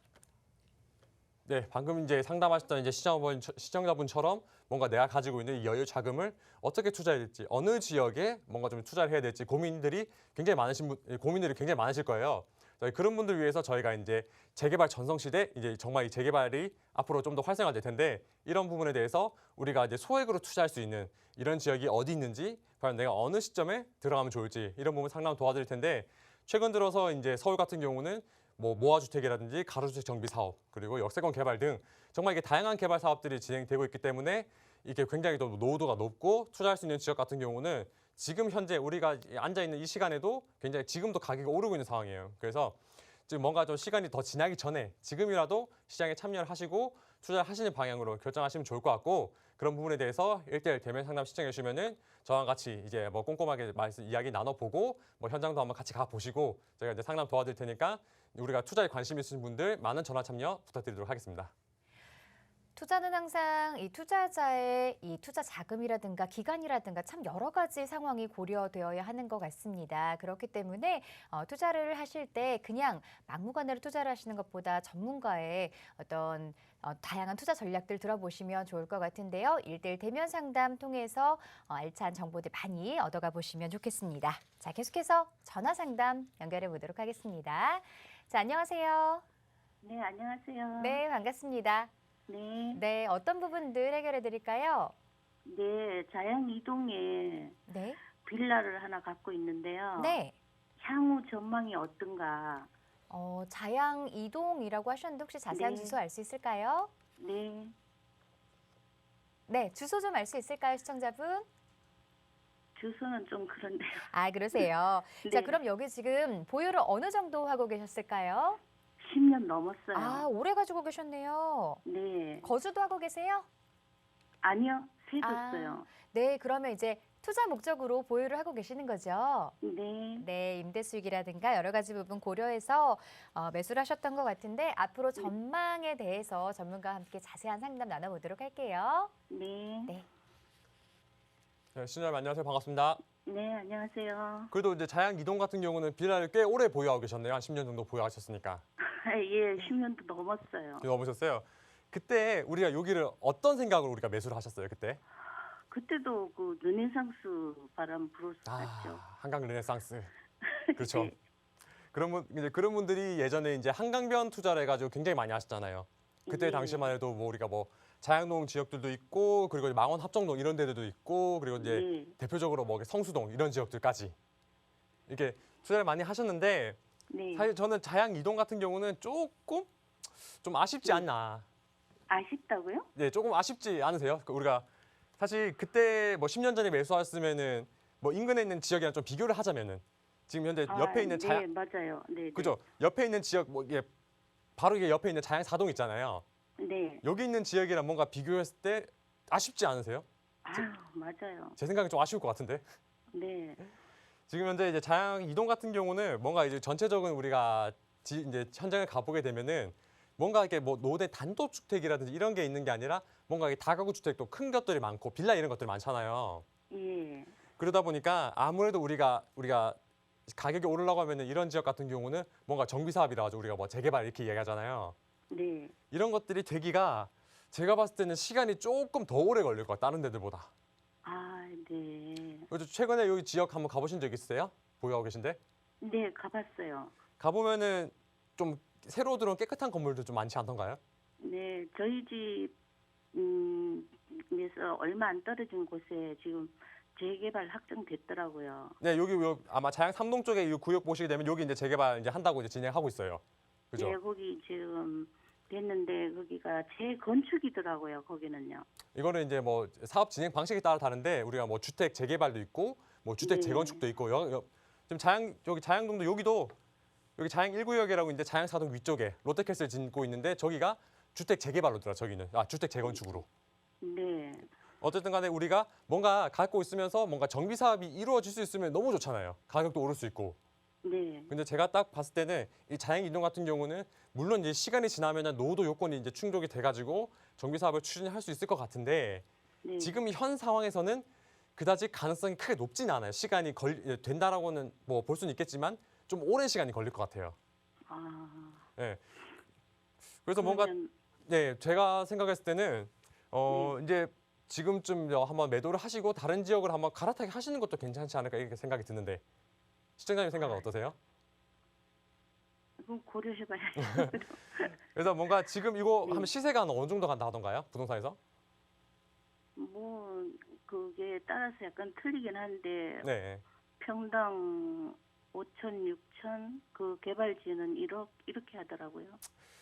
네, 방금 이제 상담하셨던 이제 시청자분처럼 뭔가 내가 가지고 있는 이 여유 자금을 어떻게 투자해야 될지, 어느 지역에 뭔가 좀 투자를 해야 될지 고민들이 굉장히 많으실 거예요. 저희 그런 분들 위해서 저희가 이제 재개발 전성시대 이제 정말 이 재개발이 앞으로 좀 더 활성화될 텐데 이런 부분에 대해서 우리가 이제 소액으로 투자할 수 있는 이런 지역이 어디 있는지, 과연 내가 어느 시점에 들어가면 좋을지 이런 부분 상담 도와드릴 텐데 최근 들어서 이제 서울 같은 경우는 뭐 모아주택이라든지 가로주택 정비 사업 그리고 역세권 개발 등 정말 이게 다양한 개발 사업들이 진행되고 있기 때문에 이게 굉장히 또 노후도가 높고 투자할 수 있는 지역 같은 경우는 지금 현재 우리가 앉아 있는 이 시간에도 굉장히 지금도 가격이 오르고 있는 상황이에요. 그래서 지금 뭔가 좀 시간이 더 지나기 전에 지금이라도 시장에 참여를 하시고 투자를 하시는 방향으로 결정하시면 좋을 것 같고 그런 부분에 대해서 1대1 대면 상담 신청해 주시면은 저와 같이 이제 뭐 꼼꼼하게 이야기 나눠보고 뭐 현장도 한번 같이 가보시고 저희가 이제 상담 도와드릴 테니까 우리가 투자에 관심 있으신 분들 많은 전화 참여 부탁드리도록 하겠습니다. 투자는 항상 이 투자자의 이 투자 자금이라든가 기간이라든가 참 여러 가지 상황이 고려되어야 하는 것 같습니다. 그렇기 때문에 투자를 하실 때 그냥 막무가내로 투자를 하시는 것보다 전문가의 어떤 다양한 투자 전략들 들어보시면 좋을 것 같은데요. 1대1 대면 상담 통해서 알찬 정보들 많이 얻어가 보시면 좋겠습니다. 자, 계속해서 전화 상담 연결해 보도록 하겠습니다. 자, 안녕하세요. 네, 안녕하세요. 네, 반갑습니다. 네. 네, 어떤 부분들 해결해 드릴까요? 네, 자양 이동에 네. 빌라를 하나 갖고 있는데요. 네. 향후 전망이 어떤가? 자양 이동이라고 하셨는데 혹시 자세한 네. 주소 알 수 있을까요? 네. 네, 주소 좀 알 수 있을까요, 시청자분? 주소는 좀 그런데요. 아, 그러세요. 네. 자, 그럼 여기 지금 보유를 어느 정도 하고 계셨을까요? 10년 넘었어요. 아, 오래 가지고 계셨네요. 네. 거주도 하고 계세요? 아니요, 세줬어요. 네, 그러면 이제 투자 목적으로 보유를 하고 계시는 거죠? 네. 네, 임대 수익이라든가 여러 가지 부분 고려해서 매수를 하셨던 것 같은데 앞으로 전망에 대해서 전문가와 함께 자세한 상담 나눠보도록 할게요. 네. 네. 네, 신현님 안녕하세요. 반갑습니다. 네, 안녕하세요. 그래도 이제 자양 이동 같은 경우는 빌라를 꽤 오래 보유하고 계셨네요. 한 10년 정도 보유하셨으니까. 예, 10년도 넘었어요. 넘으셨어요. 그때 우리가 여기를 어떤 생각으로 우리가 매수를 하셨어요, 그때? 그때도 그 르네상스 바람 불었었죠. 한강 르네상스. 그렇죠. 네. 이제 그런 분들이 예전에 이제 한강변 투자를 해가지고 굉장히 많이 하셨잖아요. 그때 네. 당시만 해도 뭐 우리가 뭐 자양동 지역들도 있고 그리고 망원 합정동 이런 데들도 있고 그리고 이제 네. 대표적으로 뭐 성수동 이런 지역들까지 이렇게 투자를 많이 하셨는데 네. 사실 저는 자양 이동 같은 경우는 조금 좀 아쉽지 않나. 아쉽다고요? 네, 조금 아쉽지 않으세요? 우리가 사실 그때 뭐 10년 전에 매수했으면은 뭐 인근에 있는 지역이랑 좀 비교를 하자면은 지금 현재 옆에 있는 네, 자양 맞아요. 네. 그죠? 옆에 있는 지역 뭐 이게 바로 이게 옆에 있는 자양 사동 있잖아요. 네. 여기 있는 지역이랑 뭔가 비교했을 때 아쉽지 않으세요? 아, 맞아요. 제 생각엔 좀 아쉬울 것 같은데. 네. 지금 현재 이제 자양 이동 같은 경우는 뭔가 이제 전체적인 우리가 이제 현장을 가보게 되면은 뭔가 이렇게 뭐 노대 단독 주택이라든지 이런 게 있는 게 아니라 뭔가 이 다가구 주택도 큰 것들이 많고 빌라 이런 것들이 많잖아요. 예. 그러다 보니까 아무래도 우리가 가격이 오르려고 하면은 이런 지역 같은 경우는 뭔가 정비 사업이라 가지고 우리가 뭐 재개발 이렇게 이야기하잖아요. 네. 이런 것들이 되기가 제가 봤을 때는 시간이 조금 더 오래 걸릴 것 같아요. 다른 데들보다. 아, 네. 그래서 최근에 여기 지역 한번 가보신 적 있으세요? 보유하고 계신데? 네, 가봤어요. 가보면은 좀 새로 들어온 깨끗한 건물도 좀 많지 않던가요? 네, 저희 집에서 얼마 안 떨어진 곳에 지금 재개발 확정됐더라고요. 네, 여기 아마 자양 3동 쪽에 이 구역 보시게 되면 여기 이제 재개발 이제 한다고 이제 진행하고 있어요. 그죠? 네, 거기 지금 됐는데 거기가 재건축이더라고요. 거기는요. 이거는 이제 뭐 사업 진행 방식에 따라 다른데 우리가 뭐 주택 재개발도 있고 뭐 주택 네. 재건축도 있고 지금 여기 자양동도 여기 자양 1구역이라고 있는데 자양 4동 위쪽에 롯데캐슬 짓고 있는데 저기가 주택 재개발로 들어 저기는 주택 재건축으로. 네. 어쨌든 간에 우리가 뭔가 갖고 있으면서 뭔가 정비 사업이 이루어질 수 있으면 너무 좋잖아요. 가격도 오를 수 있고. 네. 근데 제가 딱 봤을 때는 이 자양 이동 같은 경우는 물론 이제 시간이 지나면 노후도 요건이 이제 충족이 돼가지고 정비 사업을 추진할 수 있을 것 같은데 네. 지금 현 상황에서는 그다지 가능성이 크게 높지는 않아요. 시간이 된다라고는 뭐 볼 수는 있겠지만 좀 오랜 시간이 걸릴 것 같아요. 아. 예. 그래서 뭔가 그러면 네, 제가 생각했을 때는 네. 이제 지금쯤 한번 매도를 하시고 다른 지역을 한번 갈아타기 하시는 것도 괜찮지 않을까 이렇게 생각이 드는데 시청자님 생각은 어떠세요? 그럼 고려해봐야죠. 그래서 뭔가 지금 이거 네. 하면 시세가 어느 정도 간다던가요? 부동산에서? 뭐 그게 따라서 약간 틀리긴 한데 네. 평당 5천, 6천, 그 개발지는 1억 이렇게 하더라고요.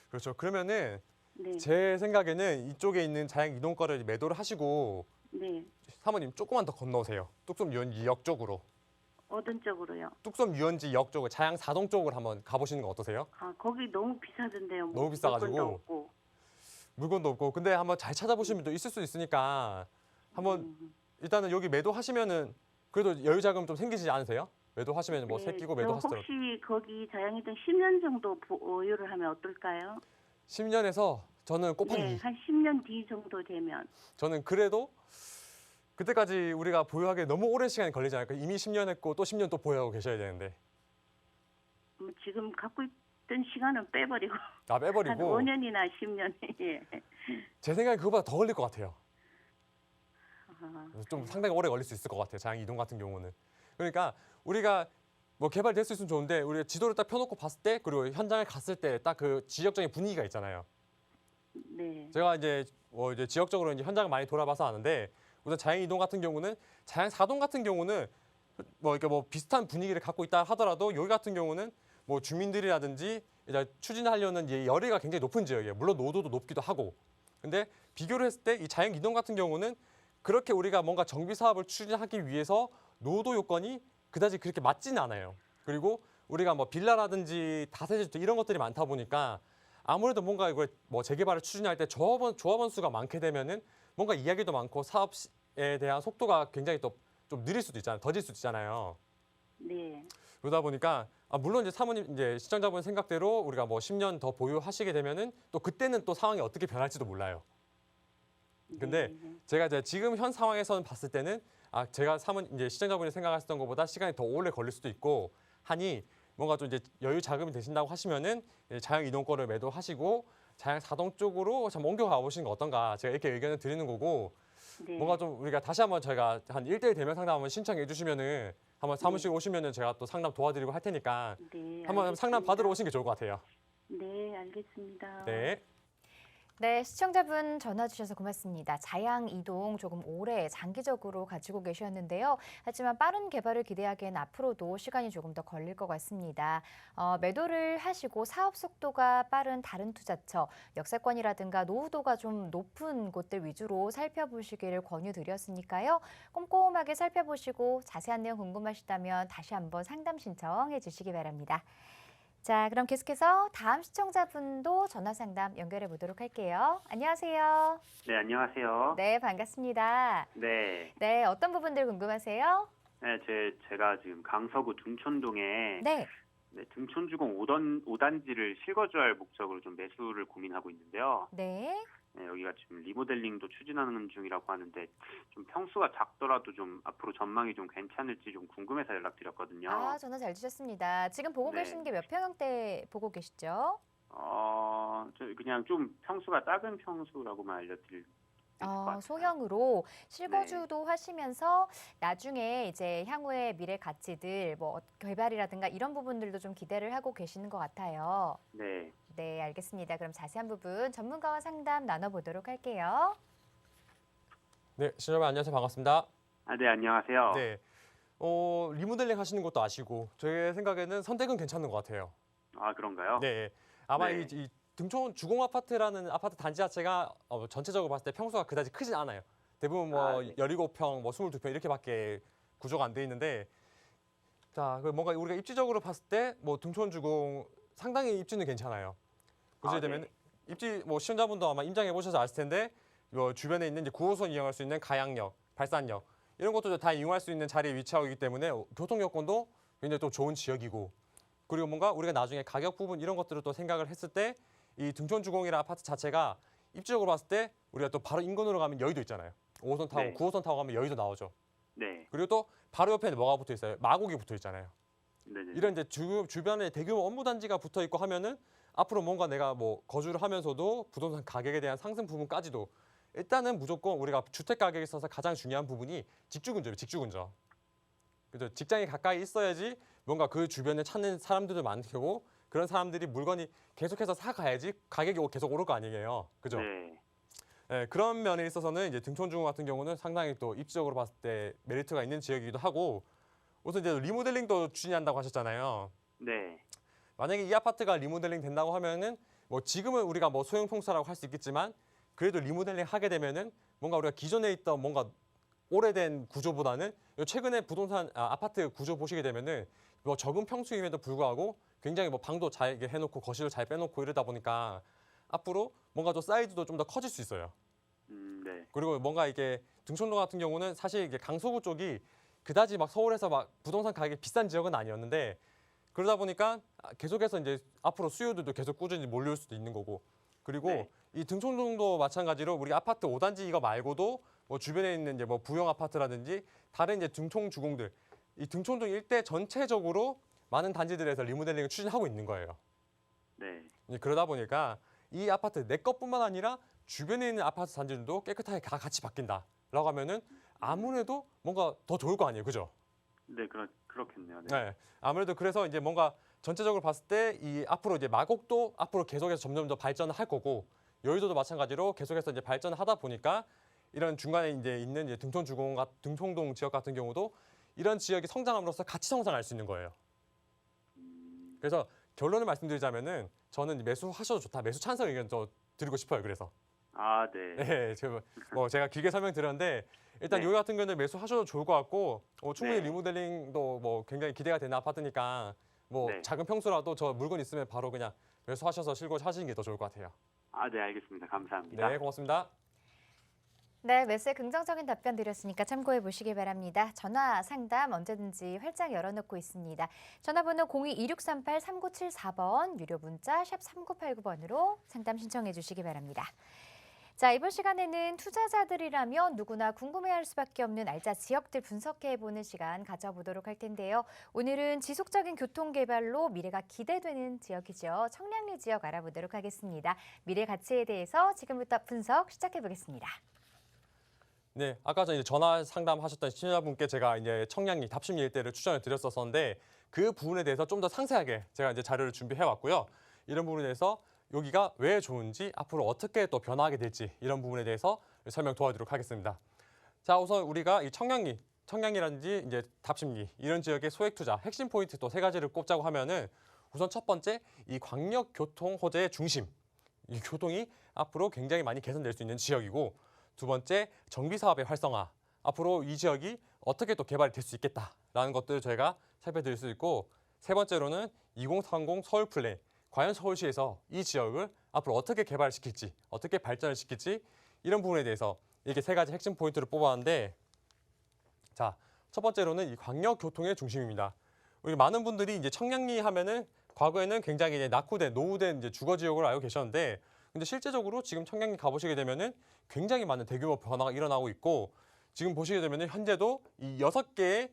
그렇죠. 그러면은 네, 제 생각에는 이쪽에 있는 자양 이동거를 매도를 하시고 네. 사모님 조금만 더 건너오세요. 뚝섬 유원지 역 쪽으로. 어떤 쪽으로요? 뚝섬 유원지 역 쪽을 자양 4동 쪽으로 한번 가보시는 거 어떠세요? 아, 거기 너무 비싸던데요. 너무 비싸가지고. 물건도 없고. 물건도 없고 근데 한번 잘 찾아보시는 분도 있을 수 있으니까 한번 음, 일단은 여기 매도하시면은 그래도 여유 자금 좀 생기지 않으세요? 매도하시면 뭐 네, 새끼고 저 매도하시더라도 혹시 거기 자양이동 10년 정도 보유를 하면 어떨까요? 10년에서 저는 곱하기 네, 2. 한 10년 뒤 정도 되면. 저는 그래도 그때까지 우리가 보유하기에 너무 오랜 시간이 걸리지 않을까? 이미 10년 했고 또 10년 또 보유하고 계셔야 되는데 뭐 지금 갖고 있던 시간은 빼버리고 다 한 빼버리고 5년이나 10년. 예. 제 생각엔 그거보다 더 걸릴 것 같아요. 아, 좀 상당히 오래 걸릴 수 있을 것 같아요. 자양 이동 같은 경우는. 그러니까 우리가 뭐 개발될 수 있으면 좋은데 우리가 지도를 딱 펴놓고 봤을 때 그리고 현장에 갔을 때 딱 그 지역적인 분위기가 있잖아요. 네. 제가 이제 이제 지역적으로 이제 현장을 많이 돌아봐서 아는데 우선 자양 이동 같은 경우는 자양 4동 같은 경우는 뭐 이렇게 뭐 비슷한 분위기를 갖고 있다 하더라도 여기 같은 경우는 뭐 주민들이라든지 이제 추진하려는 이제 열의가 굉장히 높은 지역이에요. 물론 노도도 높기도 하고. 근데 비교를 했을 때 이 자양 이동 같은 경우는 그렇게 우리가 뭔가 정비 사업을 추진하기 위해서 노도 요건이 그다지 그렇게 맞지는 않아요. 그리고 우리가 뭐 빌라라든지 다세대 주택 이런 것들이 많다 보니까 아무래도 뭔가 이걸 뭐 재개발을 추진할 때 조합원 수가 많게 되면은 뭔가 이야기도 많고 사업에 대한 속도가 굉장히 또 좀 느릴 수도 있잖아요. 더딜 수도 있잖아요. 네. 그러다 보니까 물론 이제 사모님 이제 시청자분 생각대로 우리가 뭐 10년 더 보유하시게 되면은 또 그때는 또 상황이 어떻게 변할지도 몰라요. 근데 네. 제가 이제 지금 현 상황에서는 봤을 때는 제가 이제 시청자분이 생각하셨던 것보다 시간이 더 오래 걸릴 수도 있고 하니 뭔가 좀 이제 여유 자금이 되신다고 하시면은 이제 자양 이동권을 매도하시고 자양 4동 쪽으로 좀 옮겨가 보시는 거 어떤가 제가 이렇게 의견을 드리는 거고 네. 뭔가 좀 우리가 다시 한번 저희가 한 1대1 대면 상담 한번 신청해 주시면은 한번 사무실 오시면은 제가 또 상담 도와드리고 할 테니까 네, 한번 상담 알겠습니다. 받으러 오시는 게 좋을 것 같아요. 네, 알겠습니다. 네. 네, 시청자분 전화 주셔서 고맙습니다. 자양 이동 조금 오래 장기적으로 가지고 계셨는데요. 하지만 빠른 개발을 기대하기엔 앞으로도 시간이 조금 더 걸릴 것 같습니다. 매도를 하시고 사업 속도가 빠른 다른 투자처, 역세권이라든가 노후도가 좀 높은 곳들 위주로 살펴보시기를 권유드렸으니까요. 꼼꼼하게 살펴보시고 자세한 내용 궁금하시다면 다시 한번 상담 신청해 주시기 바랍니다. 자, 그럼 계속해서 다음 시청자분도 전화 상담 연결해 보도록 할게요. 안녕하세요. 네, 안녕하세요. 네, 반갑습니다. 네. 네, 어떤 부분들 궁금하세요? 네, 제가 지금 강서구 등촌동에 네. 등촌주공 5단지를 실거주할 목적으로 좀 매수를 고민하고 있는데요. 네. 네, 여기가 지금 리모델링도 추진하는 중이라고 하는데 좀 평수가 작더라도 좀 앞으로 전망이 좀 괜찮을지 좀 궁금해서 연락드렸거든요. 아, 전화 잘 주셨습니다. 지금 보고 네. 계시는 게 몇 평형대 보고 계시죠? 저 그냥 좀 평수가 작은 평수라고만 알려드릴 것 같아요. 소형으로 실거주도 하시면서 나중에 이제 향후의 미래 가치들 뭐 개발이라든가 이런 부분들도 좀 기대를 하고 계시는 것 같아요. 네. 네, 알겠습니다. 그럼 자세한 부분 전문가와 상담 나눠보도록 할게요. 네, 시청자분 안녕하세요. 반갑습니다. 네, 안녕하세요. 네. 리모델링 하시는 것도 아시고 제 생각에는 선택은 괜찮은 것 같아요. 아, 그런가요? 네. 아마 네. 이 등촌 주공 아파트라는 아파트 단지 자체가 전체적으로 봤을 때 평수가 그다지 크진 않아요. 대부분 뭐 네. 17평, 뭐 22평 이렇게밖에 구조가 안 돼 있는데 자, 그 뭔가 우리가 입지적으로 봤을 때 뭐 등촌 주공 상당히 입지는 괜찮아요. 보시게 되면 네. 입지 뭐 시청자분도 아마 임장해 보셔서 아실 텐데 요 주변에 있는 이제 9호선 이용할 수 있는 가양역, 발산역 이런 것도 다 이용할 수 있는 자리에 위치하고 있기 때문에 교통 여건도 굉장히 또 좋은 지역이고 그리고 뭔가 우리가 나중에 가격 부분 이런 것들을 또 생각을 했을 때 이 등촌주공이라는 아파트 자체가 입지적으로 봤을 때 우리가 또 바로 인근으로 가면 여의도 있잖아요. 5호선 타고 네. 9호선 타고 가면 여의도 나오죠. 네. 그리고 또 바로 옆에는 뭐가 붙어 있어요? 마곡이 붙어 있잖아요. 네. 이런 이제 주변에 대규모 업무 단지가 붙어 있고 하면은 앞으로 뭔가 내가 뭐 거주를 하면서도 부동산 가격에 대한 상승 부분까지도 일단은 무조건 우리가 주택 가격에 있어서 가장 중요한 부분이 직주근접이에요. 직주근접. 그죠? 직장이 가까이 있어야지 뭔가 그 주변에 찾는 사람들도 많고 그런 사람들이 물건이 계속해서 사가야지 가격이 계속 오를 거 아니에요. 그죠? 네. 네, 그런 면에 있어서는 이제 등촌중구 같은 경우는 상당히 또 입지적으로 봤을 때 메리트가 있는 지역이기도 하고 우선 이제 리모델링도 추진한다고 하셨잖아요. 네. 만약에 이 아파트가 리모델링 된다고 하면은 뭐 지금은 우리가 뭐 소형 평수라고 할 수 있겠지만 그래도 리모델링 하게 되면은 뭔가 우리가 기존에 있던 뭔가 오래된 구조보다는 최근에 부동산 아파트 구조 보시게 되면은 뭐 적은 평수임에도 불구하고 굉장히 뭐 방도 잘 이렇게 해놓고 거실을 잘 빼놓고 이러다 보니까 앞으로 뭔가 좀 사이즈도 좀 더 커질 수 있어요. 네. 그리고 뭔가 이게 등촌동 같은 경우는 사실 이게 강서구 쪽이 그다지 막 서울에서 막 부동산 가격이 비싼 지역은 아니었는데 그러다 보니까 계속해서 이제 앞으로 수요들도 계속 꾸준히 몰려올 수도 있는 거고 그리고 네. 이 등촌동도 마찬가지로 우리 아파트 5단지 이거 말고도 뭐 주변에 있는 이제 뭐 부영 아파트라든지 다른 이제 등촌 주공들 이 등촌동 일대 전체적으로 많은 단지들에서 리모델링을 추진하고 있는 거예요. 네. 이제 그러다 보니까 이 아파트 내 것뿐만 아니라 주변에 있는 아파트 단지들도 깨끗하게 다 같이 바뀐다라고 하면은 아무래도 뭔가 더 좋을 거 아니에요, 그죠? 네, 그렇겠네요. 네. 네, 아무래도 그래서 이제 뭔가 전체적으로 봤을 때 이 앞으로 이제 마곡도 앞으로 계속해서 점점 더 발전을 할 거고 여의도도 마찬가지로 계속해서 이제 발전을 하다 보니까 이런 중간에 이제 있는 이제 등촌동 지역 같은 경우도 이런 지역이 성장함으로써 같이 성장할 수 있는 거예요. 그래서 결론을 말씀드리자면은 저는 매수하셔도 좋다, 매수 찬성 의견 저 드리고 싶어요. 그래서 아, 네. 네, 제가 길게 설명드렸는데 일단 네. 여기 같은 경우는 매수하셔도 좋을 것 같고 충분히 네. 리모델링도 뭐 굉장히 기대가 되는 아파트니까 뭐 네. 작은 평수라도 저 물건 있으면 바로 그냥 매수하셔서 실고 사시는 게 더 좋을 것 같아요. 아, 네, 알겠습니다. 감사합니다. 네, 고맙습니다. 네, 매수에 긍정적인 답변 드렸으니까 참고해 보시기 바랍니다. 전화 상담 언제든지 활짝 열어놓고 있습니다. 전화번호 02-2638-3974번, 유료 문자 샵 3989번으로 상담 신청해 주시기 바랍니다. 자, 이번 시간에는 투자자들이라면 누구나 궁금해할 수밖에 없는 알짜 지역들 분석해보는 시간 가져보도록 할 텐데요. 오늘은 지속적인 교통개발로 미래가 기대되는 지역이죠. 청량리 지역 알아보도록 하겠습니다. 미래 가치에 대해서 지금부터 분석 시작해보겠습니다. 네, 아까 전에 전화 상담하셨던 시청자분께 제가 이제 청량리 답심리 일대를 추천을 드렸었는데 그 부분에 대해서 좀 더 상세하게 제가 이제 자료를 준비해 왔고요. 이런 부분에 대해서 여기가 왜 좋은지 앞으로 어떻게 또 변화하게 될지 이런 부분에 대해서 설명 도와드리도록 하겠습니다. 자, 우선 우리가 이 청량리라든지 이제 답심리 이런 지역의 소액 투자 핵심 포인트 또 세 가지를 꼽자고 하면은 우선 첫 번째 이 광역 교통 호재의 중심, 이 교통이 앞으로 굉장히 많이 개선될 수 있는 지역이고. 두 번째, 정비 사업의 활성화. 앞으로 이 지역이 어떻게 또 개발이 될 수 있겠다라는 것들을 저희가 살펴드릴 수 있고, 세 번째로는 2030 서울 플랜. 과연 서울시에서 이 지역을 앞으로 어떻게 개발시킬지, 어떻게 발전을 시킬지 이런 부분에 대해서 이렇게 세 가지 핵심 포인트를 뽑아왔는데, 자, 첫 번째로는 이 광역 교통의 중심입니다. 우리 많은 분들이 이제 청량리 하면은 과거에는 굉장히 이제 낙후된 노후된 이제 주거 지역으로 알고 계셨는데. 근데 실제적으로 지금 청량리 가보시게 되면은 굉장히 많은 대규모 변화가 일어나고 있고 지금 보시게 되면은 현재도 이 6개의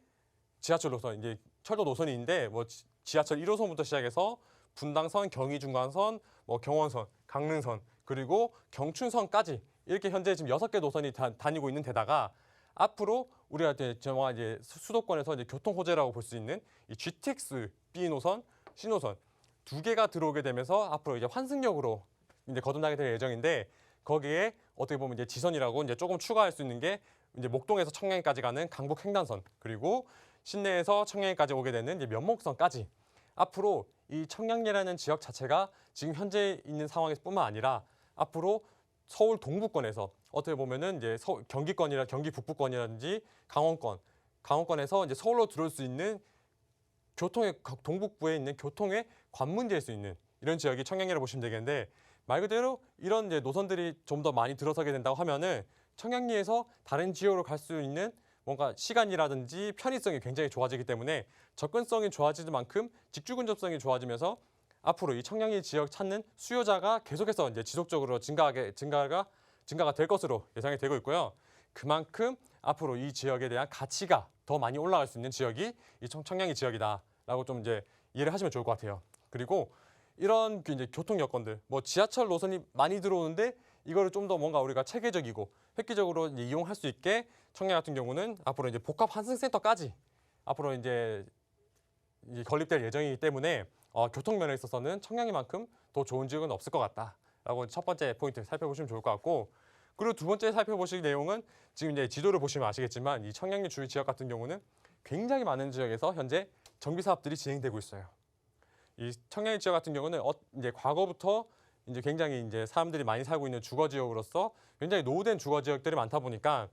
지하철 노선, 이제 철도 노선이 있는데 뭐 지하철 1호선부터 시작해서 분당선, 경의중간선, 뭐 경원선, 강릉선 그리고 경춘선까지 이렇게 현재 지금 6개 노선이 다니고 있는 데다가 앞으로 우리가 이제 수도권에서 이제 교통 호재라고 볼 수 있는 이 GTX B 노선, C 노선 2개가 들어오게 되면서 앞으로 이제 환승역으로 이제 거듭나게 될 예정인데 거기에 어떻게 보면 이제 지선이라고 이제 조금 추가할 수 있는 게 이제 목동에서 청량리까지 가는 강북 횡단선 그리고 시내에서 청량리까지 오게 되는 이제 면목선까지 앞으로 이 청량리라는 지역 자체가 지금 현재 있는 상황에서뿐만 아니라 앞으로 서울 동부권에서 어떻게 보면은 이제 경기 북부권이라든지 강원권에서 이제 서울로 들어올 수 있는 교통의 동북부에 있는 교통의 관문지일 수 있는 이런 지역이 청량리라고 보시면 되겠는데. 말 그대로 이런 이제 노선들이 좀 더 많이 들어서게 된다고 하면은 청량리에서 다른 지역으로 갈 수 있는 뭔가 시간이라든지 편의성이 굉장히 좋아지기 때문에 접근성이 좋아지는 만큼 직주 근접성이 좋아지면서 앞으로 이 청량리 지역 찾는 수요자가 계속해서 이제 지속적으로 증가가 될 것으로 예상이 되고 있고요. 그만큼 앞으로 이 지역에 대한 가치가 더 많이 올라갈 수 있는 지역이 이 청량리 지역이다라고 좀 이제 이해를 하시면 좋을 것 같아요. 그리고 이런 그 이제 교통 여건들, 뭐 지하철 노선이 많이 들어오는데 이거를 좀 더 뭔가 우리가 체계적이고 획기적으로 이제 이용할 수 있게 청량 같은 경우는 앞으로 이제 복합 환승센터까지 앞으로 이제 건립될 예정이기 때문에 교통 면에 있어서는 청량리만큼 더 좋은 지역은 없을 것 같다라고 첫 번째 포인트 살펴보시면 좋을 것 같고, 그리고 두 번째 살펴보실 내용은 지금 이제 지도를 보시면 아시겠지만 이 청량리 주위 지역 같은 경우는 굉장히 많은 지역에서 현재 정비 사업들이 진행되고 있어요. 이 청량리 지역 같은 경우는 이제 과거부터 이제 굉장히 이제 사람들이 많이 살고 있는 주거 지역으로서 굉장히 노후된 주거 지역들이 많다 보니까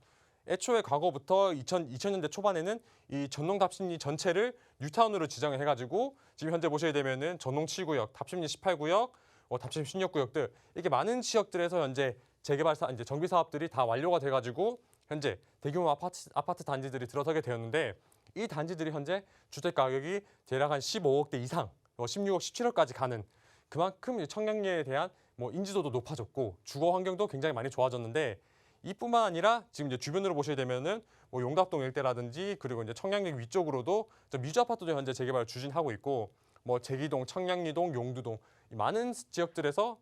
애초에 과거부터 2000년대 초반에는 이 전농 답심리 전체를 뉴타운으로 지정을 해가지고 지금 현재 보시게 되면은 전농 7구역, 답심리 18구역, 답심 16구역들 이렇게 많은 지역들에서 현재 재개발 이제 정비 사업들이 다 완료가 돼가지고 현재 대규모 아파트 단지들이 들어서게 되었는데, 이 단지들이 현재 주택 가격이 대략 한 15억대 이상, 16억, 17억까지 가는, 그만큼 청량리에 대한 뭐 인지도도 높아졌고 주거 환경도 굉장히 많이 좋아졌는데, 이뿐만 아니라 지금 이제 주변으로 보시게 되면은 뭐 용답동 일대라든지 그리고 이제 청량리 위쪽으로도 미주 아파트도 현재 재개발을 추진하고 있고, 뭐 제기동, 청량리동, 용두동 이 많은 지역들에서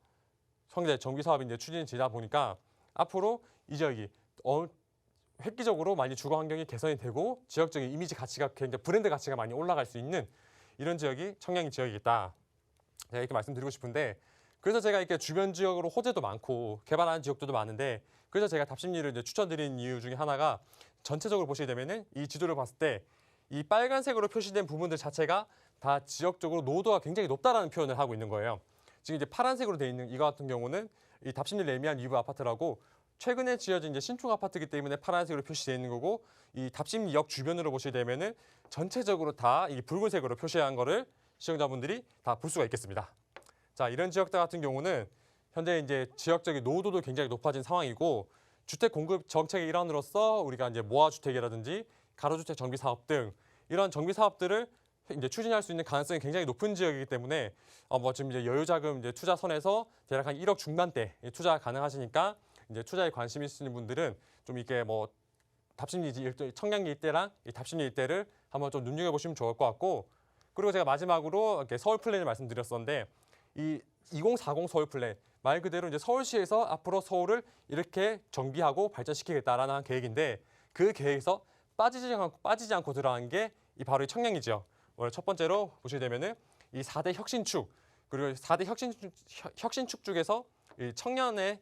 현재 정비 사업이 이제 추진되다 보니까 앞으로 이 지역이 획기적으로 많이 주거 환경이 개선이 되고 지역적인 이미지 가치가 굉장히 브랜드 가치가 많이 올라갈 수 있는 이런 지역이 청량리 지역이겠다. 제가 이렇게 말씀드리고 싶은데, 그래서 제가 이렇게 주변 지역으로 호재도 많고 개발하는 지역들도 많은데, 그래서 제가 답심리를 이제 추천드린 이유 중에 하나가 전체적으로 보시게 되면은 이 지도를 봤을 때 이 빨간색으로 표시된 부분들 자체가 다 지역적으로 노후도가 굉장히 높다라는 표현을 하고 있는 거예요. 지금 이제 파란색으로 되어 있는 이거 같은 경우는 이 답심리 레미안 리브 아파트라고 최근에 지어진 이제 신축 아파트이기 때문에 파란색으로 표시되어 있는 거고, 이 답심리역 주변으로 보시게 되면은 전체적으로 다 이 붉은색으로 표시한 거를 시청자분들이 다 볼 수가 있겠습니다. 자, 이런 지역들 같은 경우는 현재 이제 지역적인 노후도도 굉장히 높아진 상황이고, 주택 공급 정책의 일환으로서 우리가 이제 모아주택이라든지 가로주택 정비 사업 등 이런 정비 사업들을 이제 추진할 수 있는 가능성이 굉장히 높은 지역이기 때문에 뭐 지금 이제 여유자금 이제 투자선에서 대략 한 1억 중반대 투자 가능하시니까 이제 투자에 관심 있으신 분들은 좀 이게 뭐 답심리 일대, 청량리 일대랑 이 답심리 일대를 한번 좀 눈여겨보시면 좋을 것 같고, 그리고 제가 마지막으로 이렇게 서울 플랜을 말씀드렸었는데, 이 2040 서울 플랜 말 그대로 이제 서울시에서 앞으로 서울을 이렇게 정비하고 발전시키겠다라는 계획인데, 그 계획에서 빠지지 않고 들어간 게 이 바로 이 청량리 지역. 오늘 첫 번째로 보시게 되면은 이 4대 혁신축, 그리고 4대 혁신축 중에서 이 청년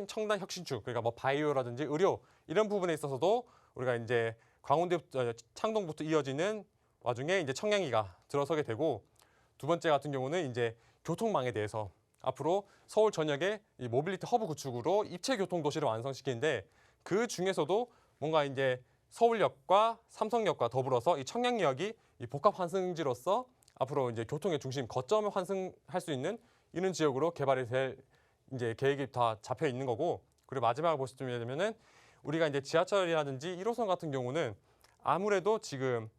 청단 혁신축, 그러니까 뭐 바이오라든지 의료 이런 부분에 있어서도 우리가 이제 광운대부터 창동부터 이어지는 와중에 이제 청량리가 들어서게 되고, 두 번째 같은 경우는 이제 교통망에 대해서 앞으로 서울 전역에 이 모빌리티 허브 구축으로 입체 교통 도시를 완성시키는데, 그 중에서도 뭔가 이제 서울역과 삼성역과 더불어서 이 청량리역이 이 복합 환승지로서 앞으로 이제 교통의 중심 거점을 환승할 수 있는 이런 지역으로 개발이 될 이제 계획이 다 잡혀 있는 거고, 그리고 마지막으로 보시게 되면은 우리가 이제 지하철이라든지 1호선 같은 경우는 아무래도 지금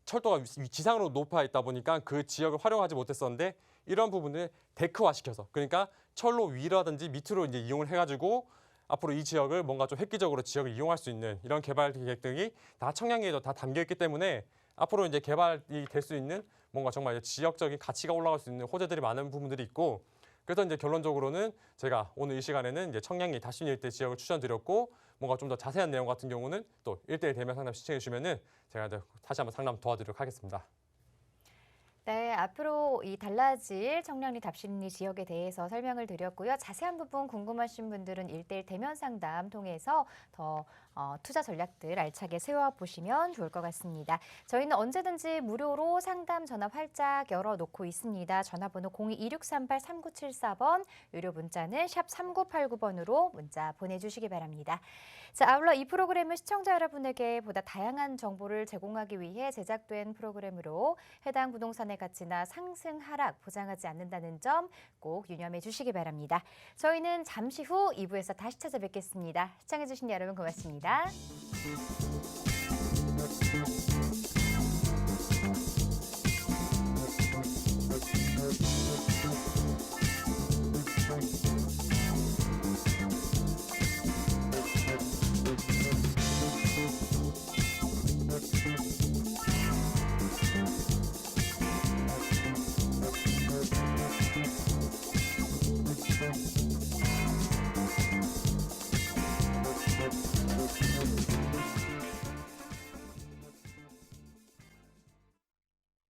철도가 지상으로 높아 있다 보니까 그 지역을 활용하지 못했었는데, 이런 부분을 데크화 시켜서, 그러니까 철로 위라든지 밑으로 이제 이용을 해가지고 앞으로 이 지역을 뭔가 좀 획기적으로 지역을 이용할 수 있는 이런 개발 계획 등이 다 청량리에도 다 담겨 있기 때문에 앞으로 이제 개발이 될 수 있는 뭔가 정말 지역적인 가치가 올라갈 수 있는 호재들이 많은 부분들이 있고, 그래서 이제 결론적으로는 제가 오늘 이 시간에는 이제 청량리 답심리 일대 지역을 추천드렸고, 뭔가 좀 더 자세한 내용 같은 경우는 또 1대1 대면 상담 시청해 주시면은 제가 이제 다시 한번 상담 도와드리도록 하겠습니다. 네, 앞으로 이 달라질 청량리 답심리 지역에 대해서 설명을 드렸고요. 자세한 부분 궁금하신 분들은 1대1 대면 상담 통해서 더 투자 전략들 알차게 세워보시면 좋을 것 같습니다. 저희는 언제든지 무료로 상담 전화 활짝 열어놓고 있습니다. 전화번호 02-2638-3974번, 유료 문자는 샵 3989번으로 문자 보내주시기 바랍니다. 자, 아울러 이 프로그램은 시청자 여러분에게 보다 다양한 정보를 제공하기 위해 제작된 프로그램으로 해당 부동산의 가치나 상승, 하락 보장하지 않는다는 점 꼭 유념해 주시기 바랍니다. 저희는 잠시 후 2부에서 다시 찾아뵙겠습니다. 시청해주신 여러분 고맙습니다.